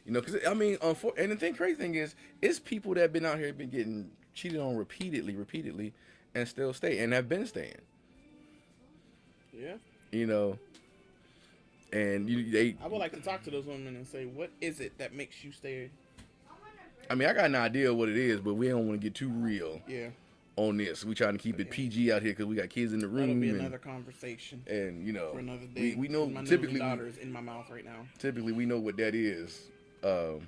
Because and the crazy thing is, it's people that have been out here been getting cheated on repeatedly, and still stay and have been staying. Yeah. And I would like to talk to those women and say, what is it that makes you stay? I got an idea of what it is, but we don't want to get too real. Yeah. On this, we trying to keep it PG out here because we got kids in the room. That'll be another conversation. And for another day. We know my typically daughter's in my mouth right now. Typically, we know what that is. But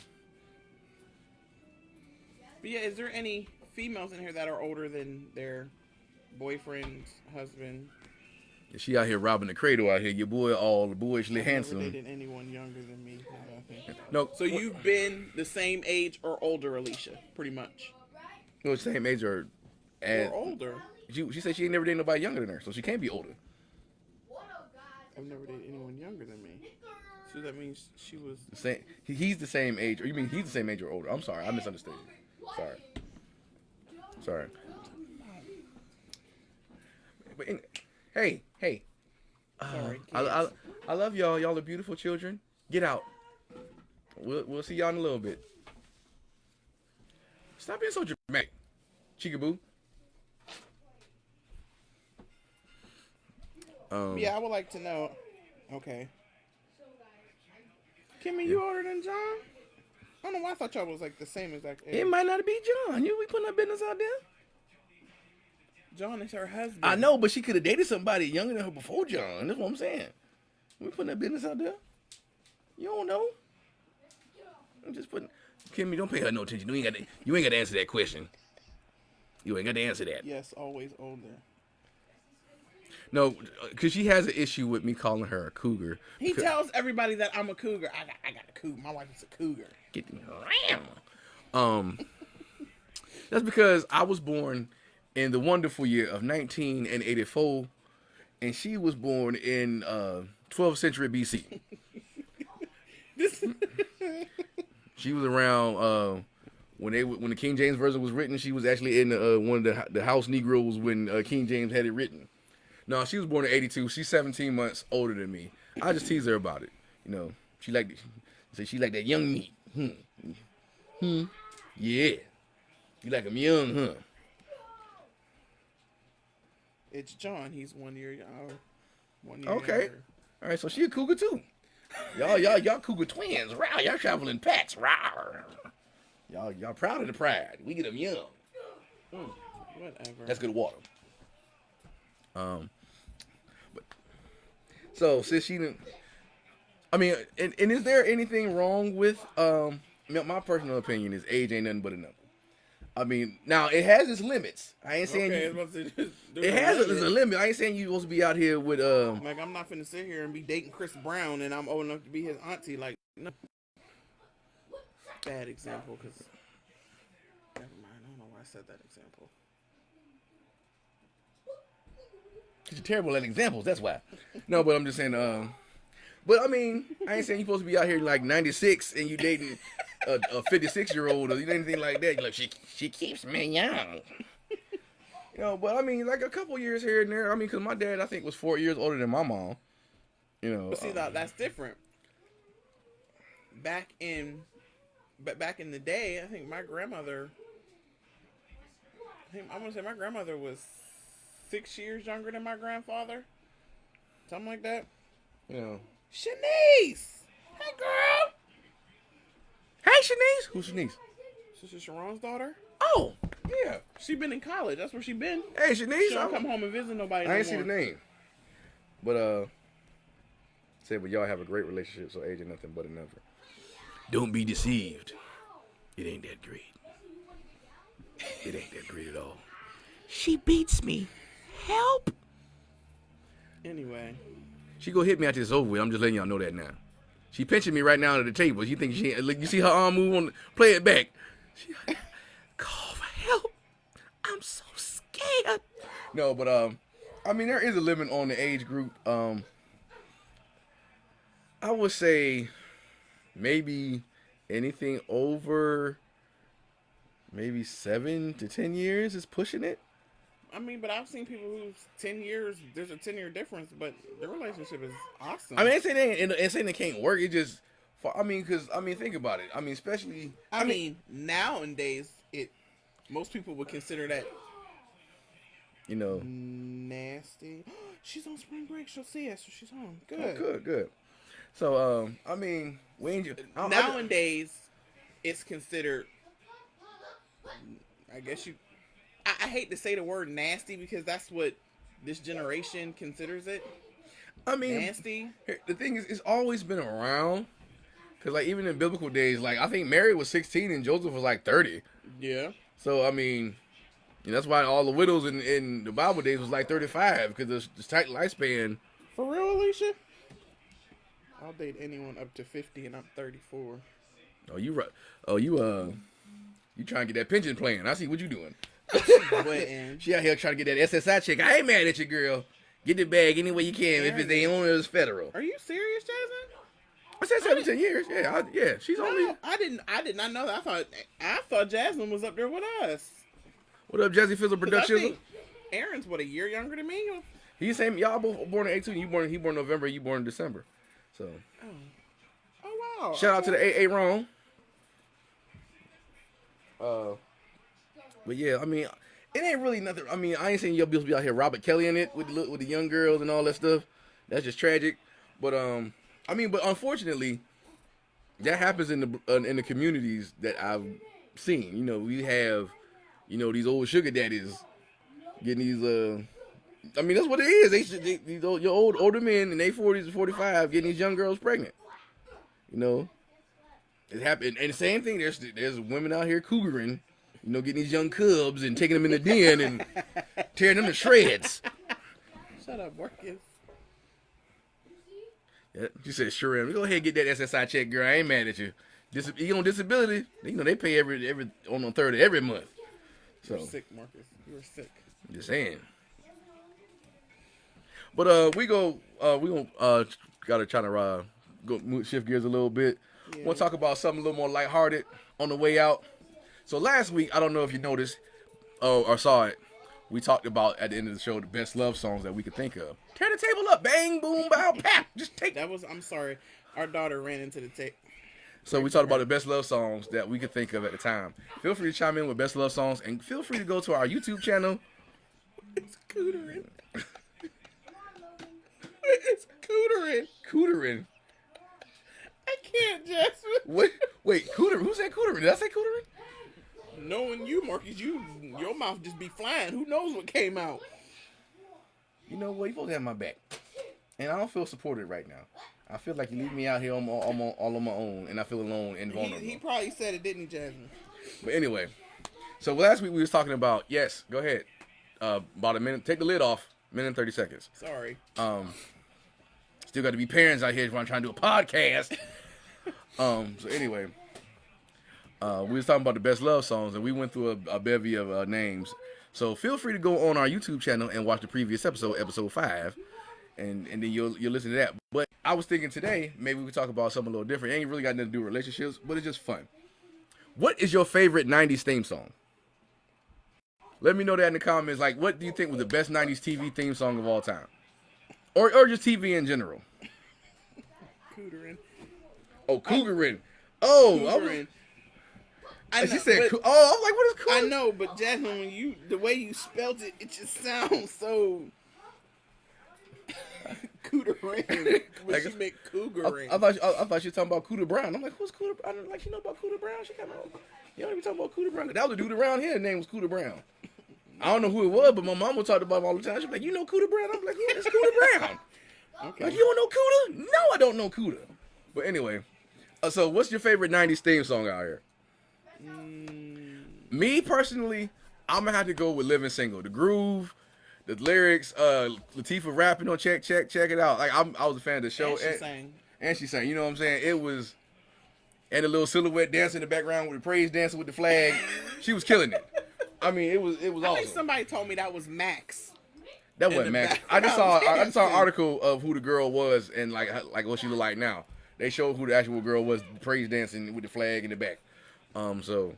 yeah, is there any females in here that are older than their boyfriend, husband? Yeah, she out here robbing the cradle out here. Your boy all boyishly handsome. I've never dated anyone younger than me. No. So you've been the same age or older, Alicia, pretty much. No, same age or older. She said she ain't never dated nobody younger than her, so she can't be older. I've never dated anyone younger than me. So that means she was The same. He's the same age, or you mean he's the same age or older? I'm sorry, I misunderstood you. Sorry. But hey. sorry. I love y'all. Y'all are beautiful children. Get out. We'll see y'all in a little bit. Stop being so dramatic, Chicaboo. Yeah, I would like to know. Okay. Kimmy, you older than John? I don't know why I thought y'all was like the same exact age. It might not be John. You be putting that business out there. John is her husband. I know, but she could have dated somebody younger than her before John. That's what I'm saying. We putting that business out there. You don't know. I'm just putting. Kimmy, don't pay her no attention. You ain't got to answer that question. You ain't got to answer that. Yes, always older. No, because she has an issue with me calling her a cougar. He tells everybody that I'm a cougar. I got a cougar. My wife is a cougar. Get me around. That's because I was born in the wonderful year of 1984, and she was born in 12th century BC. She was around when the King James version was written. She was actually in one of the house Negroes when King James had it written. No, she was born in 82. She's 17 months older than me. I just tease her about it. You know, she like that young meat. Yeah. You like him young, huh? It's John. He's 1 year younger. 1 year Okay. younger. All right, so she a cougar too. Y'all cougar twins. Wow, y'all traveling pets. Rawr. Y'all proud of the pride. We get them young. Whatever. That's good water. But so since she didn't, I mean, and is there anything wrong with my personal opinion is age ain't nothing but a number. I mean, now it has its limits. I ain't saying it has a limit. I ain't saying you supposed to be out here with like I'm not finna sit here and be dating Chris Brown and I'm old enough to be his auntie. Like, no. Bad example, because never mind. I don't know why I said that example. You're terrible at examples. That's why. No, but I'm just saying. But I mean, I ain't saying you supposed to be out here like 96 and you dating a 56-year-old or anything like that. You're like she keeps me young. You know, but I mean, like a couple years here and there. I mean, because my dad I think was 4 years older than my mom. You know. But see, that's different. Back in the day, I think my grandmother. I want to say my grandmother was 6 years younger than my grandfather. Something like that. You know. Shanice! Hey, girl! Hey, Shanice! Who's Shanice? This is Sharon's daughter. Oh, yeah. She been in college. That's where she been. Hey, Shanice. She don't come home and visit nobody I ain't see the name. But, but y'all have a great relationship, so age is nothing but a number. Don't be deceived. It ain't that great. It ain't that great at all. She beats me. Help! Anyway. She go hit me after this over with. I'm just letting y'all know that now. She pinching me right now under the table. You think you see her arm move on? Play it back. She call for help. I'm so scared. No, but I mean there is a limit on the age group. I would say maybe anything over maybe 7 to 10 years is pushing it. I mean, but I've seen people who's 10 years, there's a 10-year difference, but their relationship is awesome. I mean, ain't saying they can't work. It just, think about it. I mean, especially. I mean, nowadays, most people would consider that, you know, nasty. She's on spring break. She'll see us. So she's home. Good. Oh, good. So, I mean, nowadays, it's considered. I guess I hate to say the word nasty because that's what this generation considers it. I mean, nasty. The thing is, it's always been around. Because, like, even in biblical days, like, I think Mary was 16 and Joseph was, like, 30. Yeah. So, I mean, that's why all the widows in the Bible days was, like, 35. Because the tight lifespan. For real, Alicia? I'll date anyone up to 50 and I'm 34. Oh, you right. Oh, you trying to get that pension plan. I see what you doing. She out here trying to get that SSI check. I ain't mad at you, girl. Get the bag any way you can if it's the owner is federal. Are you serious, Jasmine? I said 7 to 10 years. Yeah, she's only. No, I did not know that. I thought Jasmine was up there with us. What up, Jazzy Fizzle 'Cause I Productions? think Aaron's a year younger than me. He's same. Y'all both born in 82. He born in November. You born in December. So. Oh wow! Shout out to the AA Ron. But yeah, I mean, it ain't really nothing. I mean, I ain't saying you'll be out here Robert Kelly in it with the young girls and all that stuff. That's just tragic. But I mean, but unfortunately, that happens in the communities that I've seen. You know, we have, you know, these old sugar daddies getting these. I mean, that's what it is. These older men in their 40s and 45 getting these young girls pregnant. You know, it happened. And the same thing. There's women out here cougaring. You know, getting these young cubs and taking them in the den and tearing them to shreds. Shut up, Marcus. Yeah, she said, sure am. Go ahead and get that SSI check, girl. I ain't mad at you. You on disability, you know, they pay every on the 3rd of every month. So You're sick, Marcus. You're sick. Just saying. But we gonna gotta try to go shift gears a little bit. Yeah. Want to talk about something a little more lighthearted on the way out. So last week, I don't know if you noticed or saw it, we talked about at the end of the show the best love songs that we could think of. Tear the table up, bang, boom, bow, pap. Just take. I'm sorry. Our daughter ran into the tape. So we talked about the best love songs that we could think of at the time. Feel free to chime in with best love songs, and feel free to go to our YouTube channel. It's cootering. It's cootering. Cootering. I can't, Jasmine. Wait, cootering. Who said cootering? Did I say cootering? Knowing you, Marcus, your mouth just be flying. Who knows what came out? You know what? You're supposed to have my back. And I don't feel supported right now. I feel like you leave me out here all on my own, and I feel alone and vulnerable. He probably said it, didn't he, Jasmine? But anyway, so last week we was talking about, yes, go ahead. About a minute. Take the lid off. Minute and 30 seconds. Sorry. Still got to be parents out here when I'm trying to do a podcast. So anyway, we was talking about the best love songs, and we went through a bevy of names. So feel free to go on our YouTube channel and watch the previous episode 5, and then you'll listen to that. But I was thinking today, maybe we could talk about something a little different. It ain't really got nothing to do with relationships, but it's just fun. What is your favorite 90s theme song? Let me know that in the comments. Like, what do you think was the best 90s TV theme song of all time? Or just TV in general? Cootering. Oh, cougarin'. Oh, Cootering. she said, I'm like, what is cougarin'? I know, but Jasmine, the way you spelled it, it just sounds so cootering. When she make cougaring. I thought she was talking about Cooter Brown. I'm like, who's Cooter? I don't like, you know about Cooter Brown? She got you don't even talk about Cooter Brown. That was a dude around here. His name was Cooter Brown. I don't know who it was, but my mama talked about him all the time. She's like, you know Cooter Brown? I'm like, yeah, it's Cooter Brown. Okay. Like, you don't know Cooter? No, I don't know Cooter. But anyway, so what's your favorite 90s theme song out here? Me, personally, I'm going to have to go with Living Single. The groove, the lyrics, Latifah rapping on check it out. Like, I was a fan of the show. And she sang. You know what I'm saying? It was, and the little silhouette dancer in the background with the praise dancer with the flag. She was killing it. I mean, it was awesome. I think somebody told me that was Max. That wasn't Max. I just saw an article of who the girl was and like what she looked like now. They showed who the actual girl was, praise dancing with the flag in the back. So,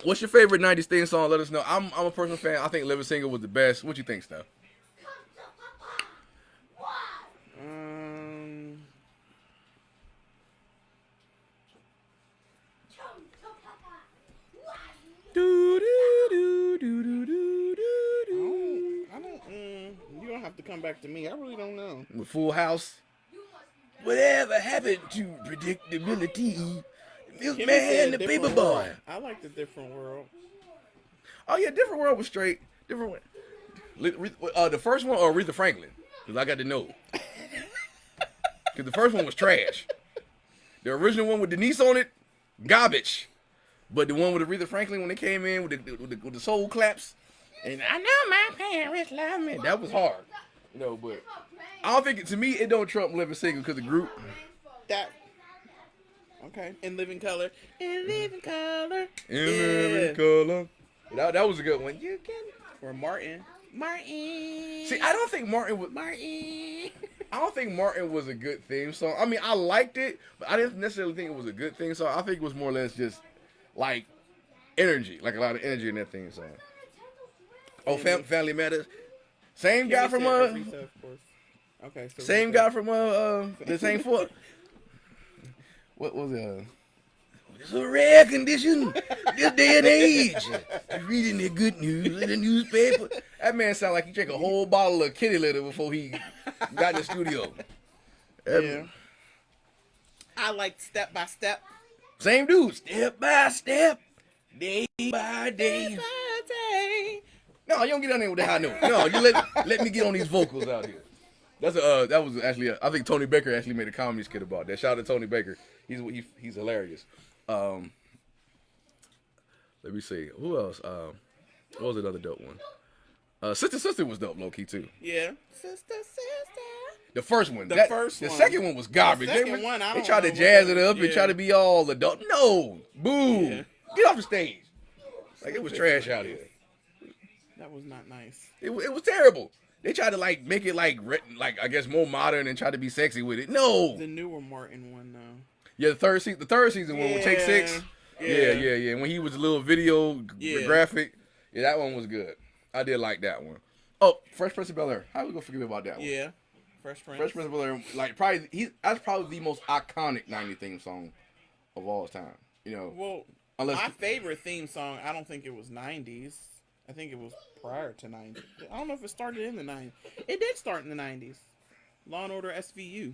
what's your favorite 90s theme song? Let us know. I'm a personal fan. I think Living Single was the best. What you think, Steph? You don't have to come back to me. I really don't know. With Full House. Whatever happened to predictability? Milkman, the paper boy. I like the Different World. Oh yeah, Different World was straight. Different World. The first one or Aretha Franklin? Because I got to know. Because the first one was trash. The original one with Denise on it, garbage. But the one with Aretha Franklin when they came in with the soul claps, and I know my parents love me. That was hard, you know. But I don't think to me it don't trump Living Single because the group. That okay. In Living Color. In Living Color. Living Color. That was a good one. You can. Or Martin. See, I don't think Martin would. Martin. I don't think Martin was a good theme song. I mean, I liked it, but I didn't necessarily think it was a good theme song. I think it was more or less just like energy, like a lot of energy in that theme song. Oh, Family Matters. Same guy from Aretha, of course. Okay, so same guy from the same foot. What was it? It's a rare condition this day and age. Reading the good news in the newspaper. That man sound like he drank a whole bottle of kitty litter before he got in the studio. Yeah. I like Step by Step. Same dude. Step by step, day by day. No, you don't get on there with the high note. No, you let me get on these vocals out here. That was actually I think Tony Baker actually made a comedy skit about that. Shout out to Tony Baker. He's hilarious. Let me see. Who else? What was another dope one? Sister was dope, low key too. Yeah. Sister. The first one. The second one was garbage. The second one, I they don't tried to know jazz what it up and try to be all adult. No, boo. Yeah. Get off the stage. Like it was trash out here. That was not nice. It was terrible. They tried to like make it like I guess more modern and try to be sexy with it. No. The newer Martin one though. Yeah, the third season one with Take 6. Yeah. When he was a little video graphic, that one was good. I did like that one. Oh, Fresh Prince of Bel-Air. How we gonna forget about that one? Yeah, Fresh Prince. Fresh Prince of Bel-Air, like that's probably the most iconic '90s theme song of all time. You know. Well, my favorite theme song, I don't think it was '90s. I think it was prior to '90s. I don't know if it started in the '90s. It did start in the '90s. Law and Order SVU.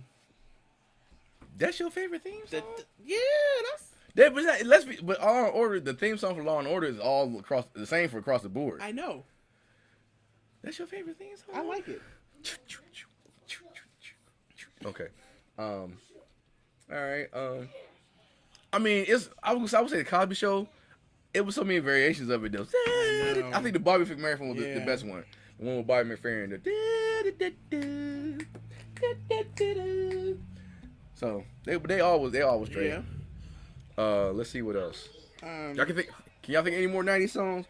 That's your favorite theme song? Yeah, but Law and Order, the theme song for Law and Order is all across the same for across the board. I know. That's your favorite theme song? I like it. Okay. All right. I mean, I would say the Cosby Show. It was so many variations of it though. I think the Bobby McFerrin one was the best one. The one with Bobby McFerrin. So they always straight. Yeah. Let's see what else. Can y'all think any more '90s songs?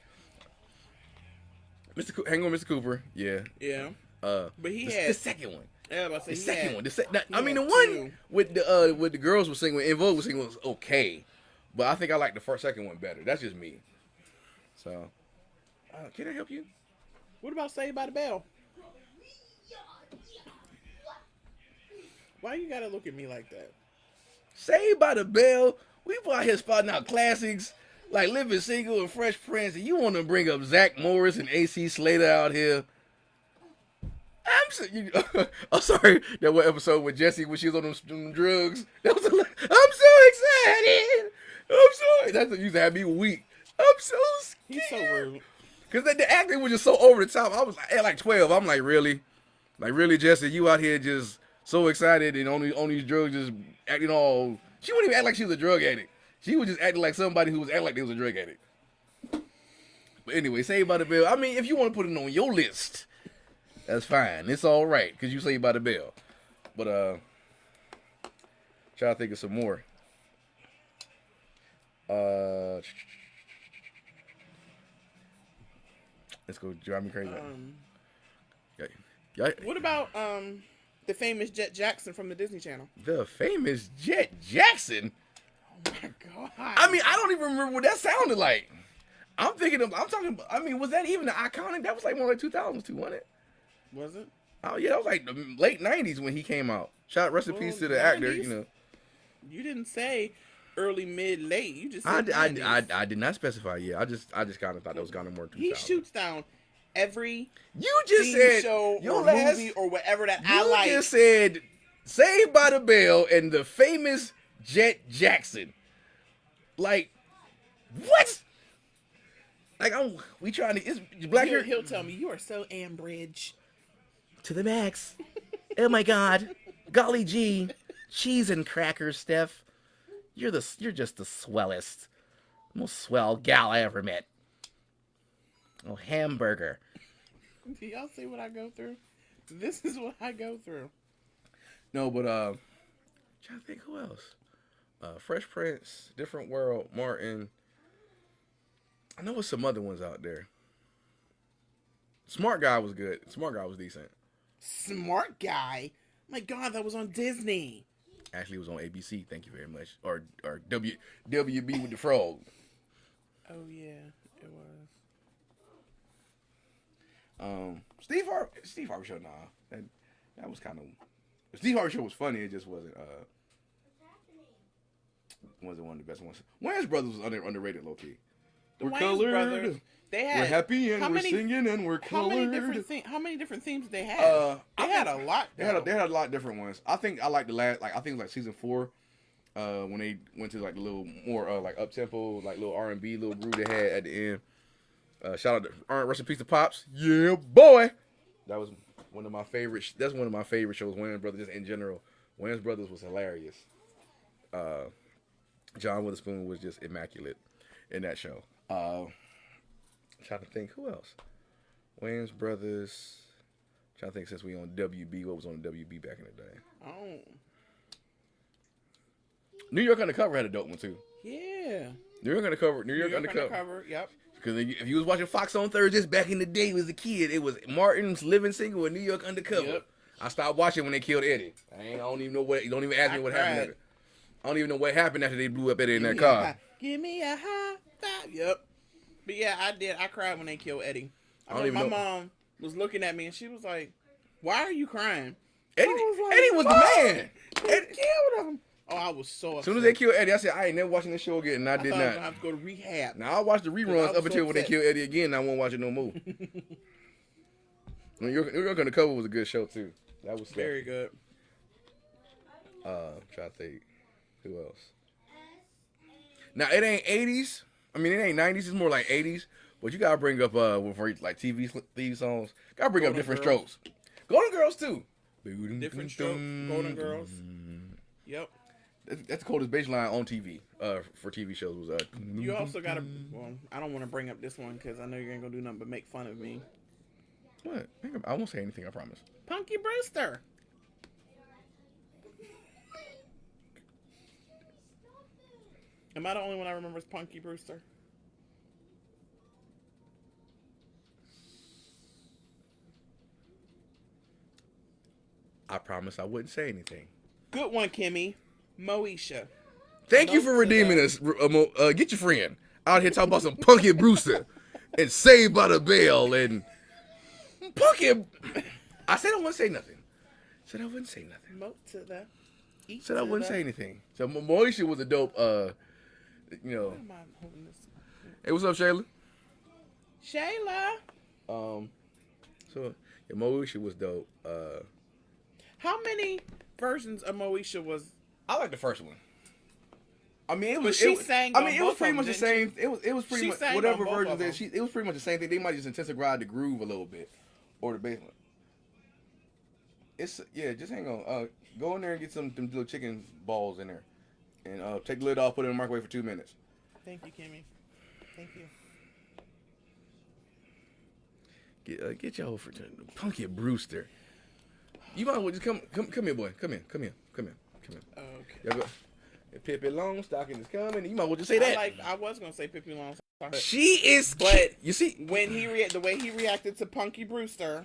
Hang on, Mr. Cooper. Yeah. Yeah. But he had the second one. Yeah, the second one. The one with the girls were singing, En Vogue was singing was okay, but I think I like the second one better. That's just me. So, can I help you? What about Saved by the Bell? Why you gotta look at me like that? Saved by the Bell. We out here spotting out classics like Living Single and Fresh Prince, and you want to bring up Zach Morris and AC Slater out here. I'm sorry. That one episode with Jessie when she was on them drugs. I'm so excited. I'm sorry. That's what used to have me weak. I'm so scared. He's so rude. Because the acting was just so over the top. I was at like 12. I'm like, really? Like, really, Jessie, you out here just so excited and on these drugs just acting all... She wouldn't even act like she was a drug addict. She was just acting like somebody who was acting like they was a drug addict. But anyway, Saved by the Bell. I mean, if you want to put it on your list... That's fine. It's all right because you Saved by the Bell. But try to think of some more. Let's go. Drive me crazy. What about the famous Jet Jackson from the Disney Channel? The famous Jet Jackson. Oh my god! I mean, I don't even remember what that sounded like. I'm talking about. I mean, was that even the iconic? That was like more like 2000s, wasn't it? Was it? Oh yeah, that was like the late '90s when he came out. Rest in peace to the 90s? Actor. You know. You didn't say early, mid, late. You just said I did not specify. Yeah, I just kind of thought that was kind of more 2000. He shoots down every show or movie or whatever that I like. You just said Saved by the Bell and the famous Jet Jackson. Like what? Like we trying to. It's black. He'll tell me you are so Ambridge. To the max. Oh my God. Golly gee. Cheese and crackers, Steph. You're just the swellest. Most swell gal I ever met. Oh, hamburger. Do y'all see what I go through? This is what I go through. No, but trying to think who else. Fresh Prince, Different World, Martin. I know there's some other ones out there. Smart Guy was good. Smart Guy was decent. Smart Guy? My God, that was on Disney. Actually, it was on ABC. Thank you very much. Or WB with the frog. Oh yeah, it was. Steve Harvey show. Nah, that was kind of. Steve Harvey show was funny. It just wasn't. Wasn't one of the best ones. Wayans Brothers was underrated, low key. We're colored. Brothers, they had, we're happy and we're singing and we're colored. How many different themes did they have? They had a lot. They had a lot of different ones. I think I like the last. Like I think it was like season 4. When they went to like the little more like up tempo, like little R&B little groove they had at the end. Shout out to rest in peace to Pops. Yeah, boy. That was one of my favorite. That's one of my favorite shows. Wayans Brothers, just in general. Wayans Brothers was hilarious. John Witherspoon was just immaculate in that show. Trying to think who else. Wayans Brothers. Trying to think since we on WB, what was on WB back in the day? Oh. New York Undercover had a dope one too. Yeah. New York Undercover. Yep. Because if you was watching Fox on Thursdays back in the day as a kid, it was Martin's Living Single and New York Undercover. Yep. I stopped watching when they killed Eddie. I don't even know what. Don't even ask me what happened after. I don't even know what happened after they blew up Eddie in that car. Give me a high five. Yep. But yeah, I did. I cried when they killed Eddie. My mom was looking at me and she was like, "Why are you crying?" Eddie was the man. They killed him. Oh, I was so upset. As soon as they killed Eddie, I said, I ain't never watching this show again, and I did not. I was gonna have to go to rehab. Now I watched the reruns up until when they killed Eddie again, and I won't watch it no more. New York Undercover was a good show too. That was very good. Try to think, who else? Now it ain't 80s. I mean, it ain't 90s. It's more like 80s. But you gotta bring up for like TV theme songs. Gotta bring up different strokes. Golden Girls too. Different strokes. Golden Girls. Yep. That's the coldest bass line on TV for TV shows. Was you also gotta. Well, I don't want to bring up this one because I know you ain't gonna do nothing but make fun of me. What? I won't say anything. I promise. Punky Brewster. Am I the only one that remembers Punky Brewster? I promise I wouldn't say anything. Good one, Kimmy. Moesha. Thank you for redeeming us. Get your friend out here talking about some Punky Brewster and Saved by the Bell and Punky. I said I wouldn't say nothing. Said I wouldn't say nothing. Mo to the. Said I wouldn't say anything. So Moesha was a dope. You know. Why am I holding this? Hey, what's up, Shayla? Shayla. So yeah, Moesha was dope. How many versions of Moesha was? I like the first one. I mean, it was. She sang. I mean, it was pretty much the same. It was pretty much whatever version that it was pretty much the same thing. They might just intensify the groove a little bit, or the bass. It's just hang on. Go in there and get them little chicken balls in there, and take the lid off, put it in the microwave for 2 minutes. Thank you, Kimmy. Thank you. Get your for Punky Brewster. You might as well just come here, boy. Come here. Okay. Pippi Longstocking is coming. You might as well just say that. I was gonna say Pippi Longstocking. She is, but you see when the way he reacted to Punky Brewster.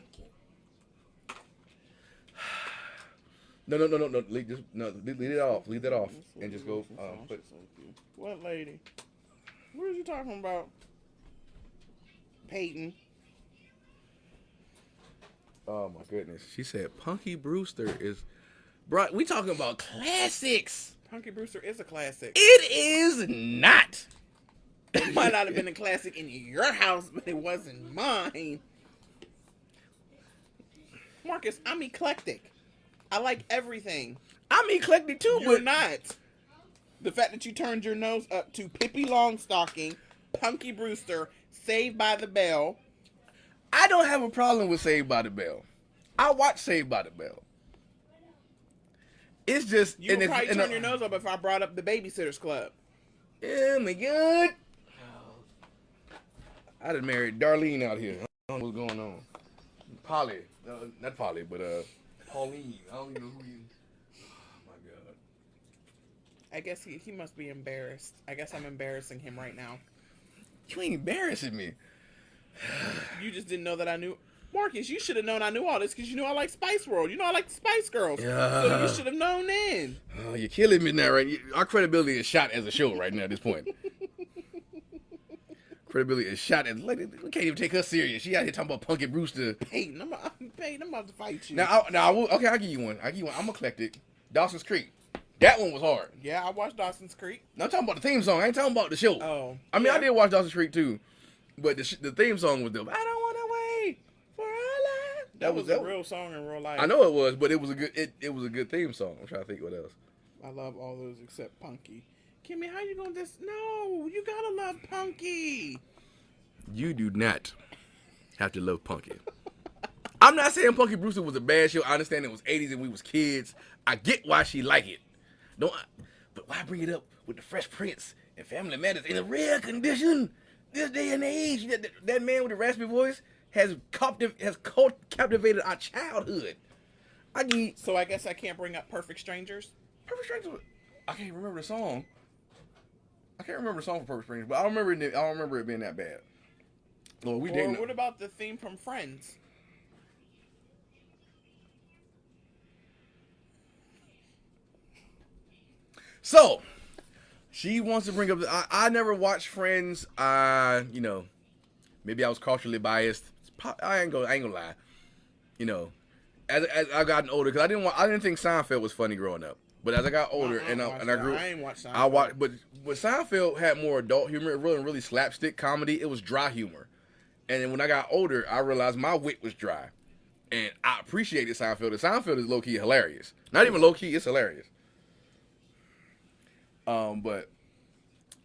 No. Leave it off. Leave that off, and just go. What lady? What are you talking about? Peyton. Oh my goodness. She said Punky Brewster is. Bro, we talking about classics. Punky Brewster is a classic. It is not. It might not have been a classic in your house, but it was in mine. Marcus, I'm eclectic. I like everything. I'm eclectic too, You're not. The fact that you turned your nose up to Pippi Longstocking, Punky Brewster, Saved by the Bell. I don't have a problem with Saved by the Bell. I watch Saved by the Bell. It's just you would probably turn your nose up if I brought up the Babysitters Club. Oh my God! I done married Darlene out here. I don't know what's going on. Polly, not Polly, but Pauline. I don't even know who you. Oh my God! I guess he must be embarrassed. I guess I'm embarrassing him right now. You ain't embarrassing me. You just didn't know that I knew. Marcus, you should have known I knew all this because you know I like Spice World. You know I like the Spice Girls. Yeah. So you should have known then. Oh, you're killing me now, right? Our credibility is shot as a show right now at this point. Credibility is shot as, like, we can't even take her serious. She out here talking about Punky Brewster. Peyton, I'm about to fight you. Now, okay, I'll give you one. I'm eclectic. Dawson's Creek. That one was hard. Yeah, I watched Dawson's Creek. Now, I'm talking about the theme song. I ain't talking about the show. Oh. I mean, yeah. I did watch Dawson's Creek too, but the theme song was dope. I don't want to wait for our life. That was a real song in real life. I know it was, but it was a good it was a good theme song. I'm trying to think what else. I love all those except Punky. Kimmy, how you gonna No, you gotta love Punky. You do not have to love Punky. I'm not saying Punky Brewster was a bad show. I understand it was 80s and we was kids. I get why she like it. But why bring it up with the Fresh Prince and Family Matters in a rare condition? This day and age, that man with the raspy voice has captivated our childhood. So I guess I can't bring up Perfect Strangers. Perfect Strangers. I can't remember the song. I can't remember the song for Perfect Strangers, but I don't remember it being that bad. Well, What about the theme from Friends? So, she wants to bring up. I never watched Friends. Maybe I was culturally biased. I ain't gonna lie. As I've gotten older, because I didn't think Seinfeld was funny growing up. But as I got older I grew, I ain't watched Seinfeld. I watched, but Seinfeld had more adult humor. It wasn't really slapstick comedy. It was dry humor. And then when I got older, I realized my wit was dry, and I appreciated Seinfeld. And Seinfeld is low key hilarious. Not even low key, it's hilarious. But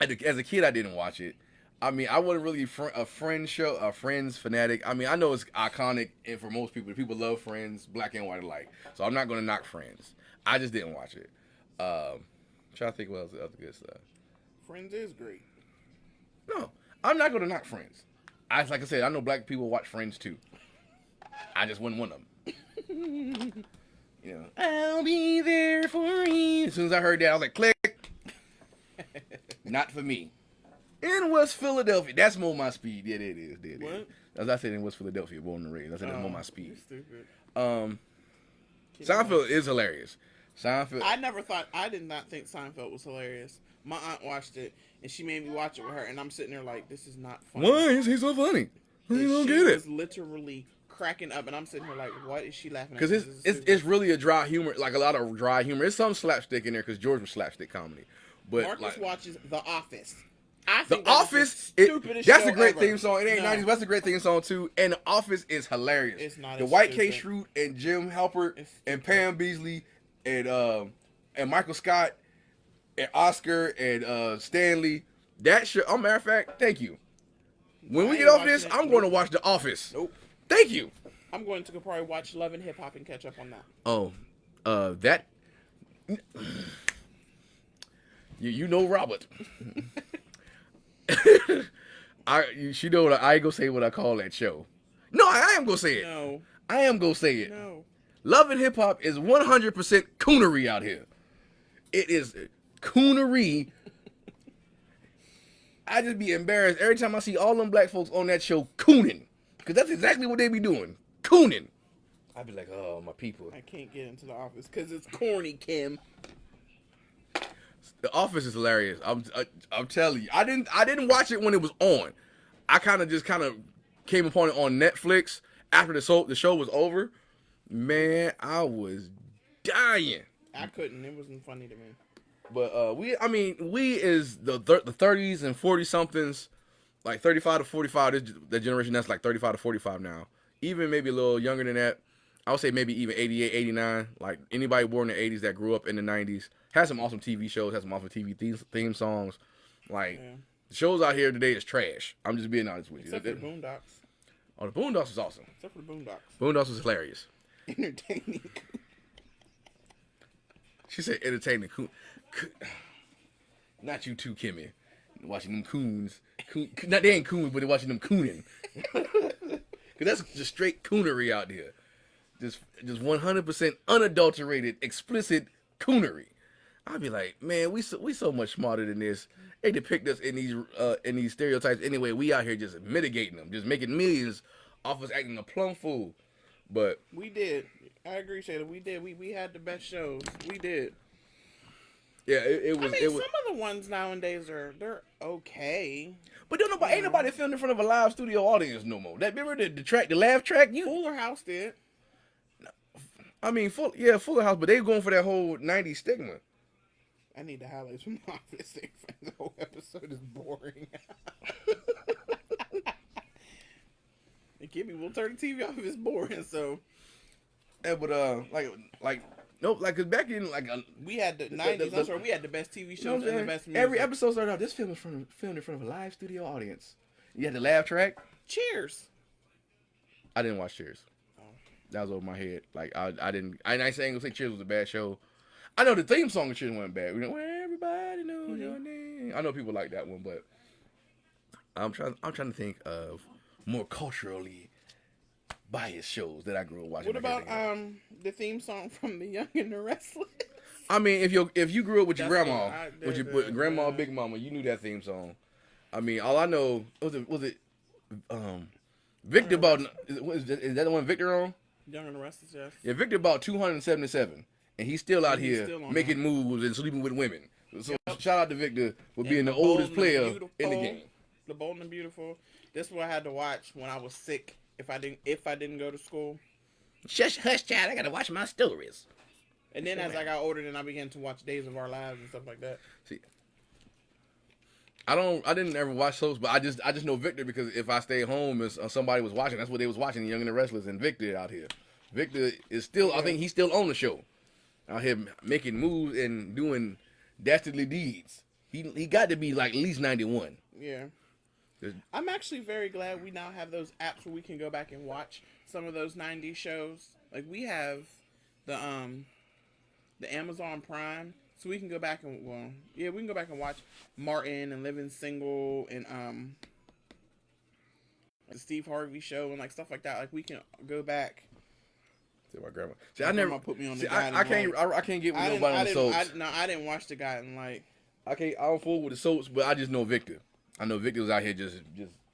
as a kid, I didn't watch it. I mean, I wasn't really a Friends fanatic. I mean, I know it's iconic, and for most people, love Friends, black and white alike. So I'm not going to knock Friends. I just didn't watch it. Trying to think what else other good stuff. Friends is great. No, I'm not going to knock Friends. Like I said, I know black people watch Friends too. I just wasn't one of them. I'll be there for you. As soon as I heard that, I was like, click. Not for me. In West Philadelphia. That's more my speed. Yeah, it is. What? As I said, in West Philadelphia, born and raised. I said that's more my speed. Stupid. Seinfeld is hilarious. Seinfeld. I did not think Seinfeld was hilarious. My aunt watched it, and she made me watch it with her, and I'm sitting there like, this is not funny. Why is he so funny? I don't get it. She was literally cracking up, and I'm sitting here like, what is she laughing at? Because it's really a dry humor, like a lot of dry humor. There's some slapstick in there because George was slapstick comedy. But Marcus watches The Office. The Office, that's a great theme song. It ain't 90s, but that's a great theme song too. And The Office is hilarious. It's not the White K. Schrute and Jim Halpert and Pam Beasley and Michael Scott and Oscar and Stanley. That shit. Oh, matter of fact, thank you. When we get off this, I'm going to watch The Office. Nope. Thank you. I'm going to probably watch Love and Hip Hop and catch up on that. Oh, that. You know Robert. She know what I ain't gonna say what I call that show. No, I am gonna say it. No. I am gonna say it. No. Love and Hip Hop is 100% coonery out here. It is coonery. I just be embarrassed every time I see all them black folks on that show cooning. Because that's exactly what they be doing. Cooning. I be like, oh, my people. I can't get into The Office because it's corny, Kim. The Office is hilarious. I'm telling you. I didn't watch it when it was on. I kind of came upon it on Netflix after the show was over. Man, I was dying. I couldn't. It wasn't funny to me. But we is the 30s and 40 somethings, like 35 to 45. The generation that's like 35 to 45 now. Even maybe a little younger than that. I would say maybe even 88, 89. Like anybody born in the 80s that grew up in the 90s. Has some awesome TV shows, has some awesome TV theme songs. Like, the shows out here today is trash. I'm just being honest with you. Except for the Boondocks. Oh, the Boondocks is awesome. Except for the Boondocks. Boondocks was hilarious. Entertaining. She said entertaining. Not you too, Kimmy. Watching them coons. Not they ain't coons, but they're watching them cooning. Because that's just straight coonery out there. Just 100% unadulterated, explicit coonery. I'd be like, man, we so much smarter than this. They depict us in these stereotypes anyway. We out here just mitigating them, just making millions off us acting a plum fool. But we did. I agree, Shayla. We did. We had the best shows. We did. yeah, it was. I mean, It was. some of the ones nowadays they're okay. But ain't nobody filmed in front of a live studio audience no more. That remember the track, the laugh track. Fuller House did. I mean, Fuller House, but they going for that whole '90s stigma. I need the highlights from the office. The whole episode is boring. And Kimmy will turn the TV off if it's boring. So, yeah, but cause back in we had the '90s. That's where we had the best TV shows and the best music. Every episode started out. This film was filmed in front of a live studio audience. You had the laugh track. Cheers. I didn't watch Cheers. Oh. That was over my head. Like I didn't. I ain't saying Cheers was a bad show. I know the theme song of Cheers wasn't bad. You know, where everybody knows your name. I know people like that one, but I'm trying to think of more culturally biased shows that I grew up watching. What about the theme song from The Young and the Restless? I mean, if you grew up with your grandma, with grandma or big mama, you knew that theme song. I mean, all I know was it Victor about is that the one Victor on? Young and the Restless, yes. Yeah, Victor about 277, and he's still out here making moves and sleeping with women. So shout out to Victor for being the oldest player in the game. The Bold and Beautiful. This is what I had to watch when I was sick. If I didn't go to school. Shush, hush, child! I gotta watch my stories. And then as I got older, then I began to watch Days of Our Lives and stuff like that. See, I didn't ever watch those, but I just know Victor because if I stayed home and somebody was watching, that's what they was watching. Young and the Restless and Victor out here. Victor is still, I think he's still on the show, out here making moves and doing dastardly deeds. He got to be like at least 91. Yeah. I'm actually very glad we now have those apps where we can go back and watch some of those 90s shows. Like we have the Amazon Prime, so we can go back and we can go back and watch Martin and Living Single and the Steve Harvey Show and like stuff like that. Like we can go back. See my grandma. See, I never put me on the guide. I can't get with nobody on the soaps. I didn't watch the guide and like. I don't fool with the soaps, but I just know Victor. I know Victor was out here just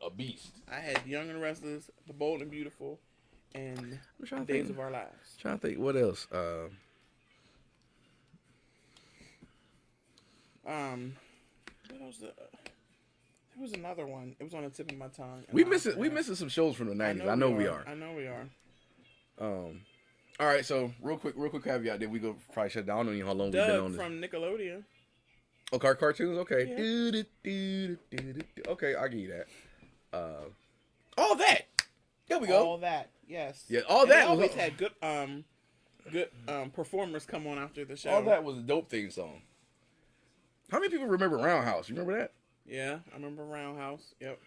a beast. I had Young and Restless, The Bold and Beautiful, and Days of Our Lives. Trying to think what else. There was another one. It was on the tip of my tongue. We missing some shows from the 90s. I know we are. I know we are. All right. So real quick caveat. Then we go probably shut down. I don't know how long we've been on this. From Nickelodeon. Oh, cartoons. Okay. Yeah. Okay, I'll give you that. All that. There we go. All that. Yes. Yeah. All that. They always had good performers come on after the show. All that was a dope theme song. How many people remember Roundhouse? You remember that? Yeah, I remember Roundhouse. Yep.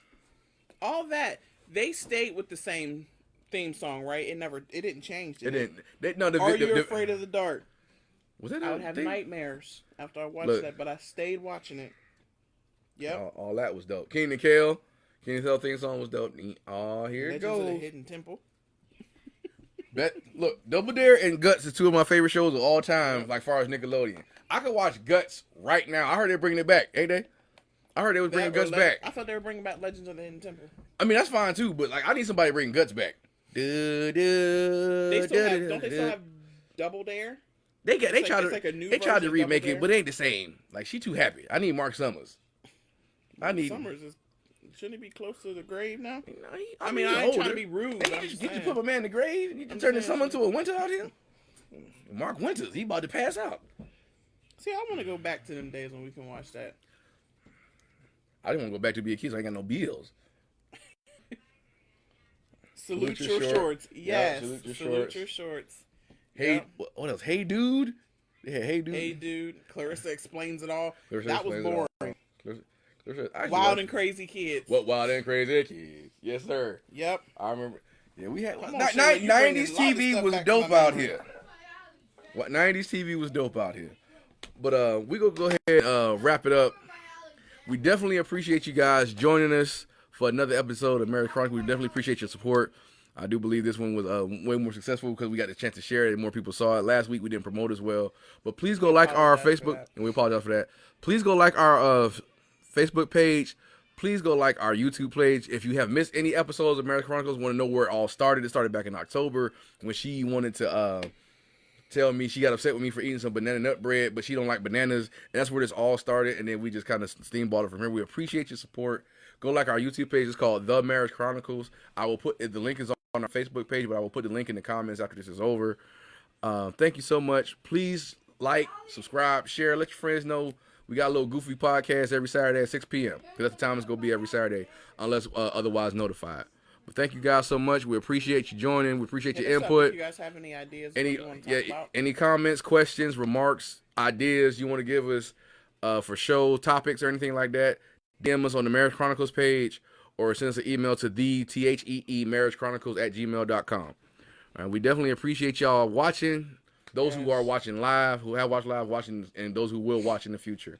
All that. They stayed with the same theme song, right? It didn't change. Did it? Didn't. Are You Afraid of the Dark? Was that? I would have nightmares after I watched that, but I stayed watching it. Yep. All that was dope. King and Kel theme song was dope. Oh, here it goes. Legends of the Hidden Temple. Look, Double Dare and Guts is two of my favorite shows of all time, like far as Nickelodeon. I could watch Guts right now. I heard they're bringing it back, ain't they? I heard they was bringing Guts back. I thought they were bringing back Legends of the Hidden Temple. I mean, that's fine too, but like I need somebody to bring Guts back. Don't they still have Double Dare? They tried to remake it, but it ain't the same. Like she too happy. I need Mark Summers. Summers shouldn't he be close to the grave now? I ain't older. trying to be rude. You just put my man in the grave. You can turn this summer into a winter out here. Mark Winters, he about to pass out. See, I want to go back to them days when we can watch that. I didn't want to go back to be a kid, so I ain't got no bills. Salute your shorts. Yes. Yeah, salute your shorts. Hey, what else? Hey, dude. Yeah, hey, dude. Hey, dude. Clarissa Explains It All. That was boring. Wild and Crazy Kids. What Wild and Crazy Kids? Yes, sir. Yep. I remember. Yeah, we had 90s TV was dope out here. What 90s TV was dope out here. But we gonna go ahead and wrap it up. We definitely appreciate you guys joining us for another episode of Marriage Chronicles. We definitely appreciate your support. I do believe this one was way more successful because we got the chance to share it and more people saw it. Last week we didn't promote as well. But please go like our Facebook, and we apologize for that. Please go like our Facebook page. please go like our YouTube page. If you have missed any episodes of Marriage Chronicles, want to know where it all started, it started back in October when she wanted to tell me she got upset with me for eating some banana nut bread, but she don't like bananas. And that's where this all started. And then we just kind of steambolled it from here. We appreciate your support. Go like our YouTube page. It's called The Marriage Chronicles. I will put the link is on our Facebook page, but I will put the link in the comments after this is over. Thank you so much. Please like, subscribe, share, let your friends know. We got a little goofy podcast every Saturday at 6 p.m. because that's the time it's going to be every Saturday unless otherwise notified. But thank you guys so much. We appreciate you joining. We appreciate your input. If you guys have any ideas, Any comments, questions, remarks, ideas you want to give us for show topics or anything like that, DM us on the Marriage Chronicles page or send us an email to marriagechronicles@gmail.com. We definitely appreciate y'all watching. Those who are watching live, who have watched live, watching, and those who will watch in the future.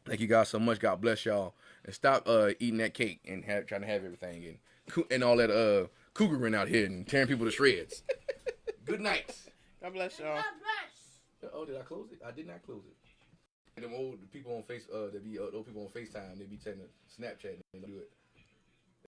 Thank you guys so much. God bless y'all. And stop eating that cake and trying to have everything and all that cougaring out here and tearing people to shreds. Good night. God bless y'all. Oh, did I close it? I did not close it. And them old people on old people on FaceTime, they be trying to Snapchat and they do it.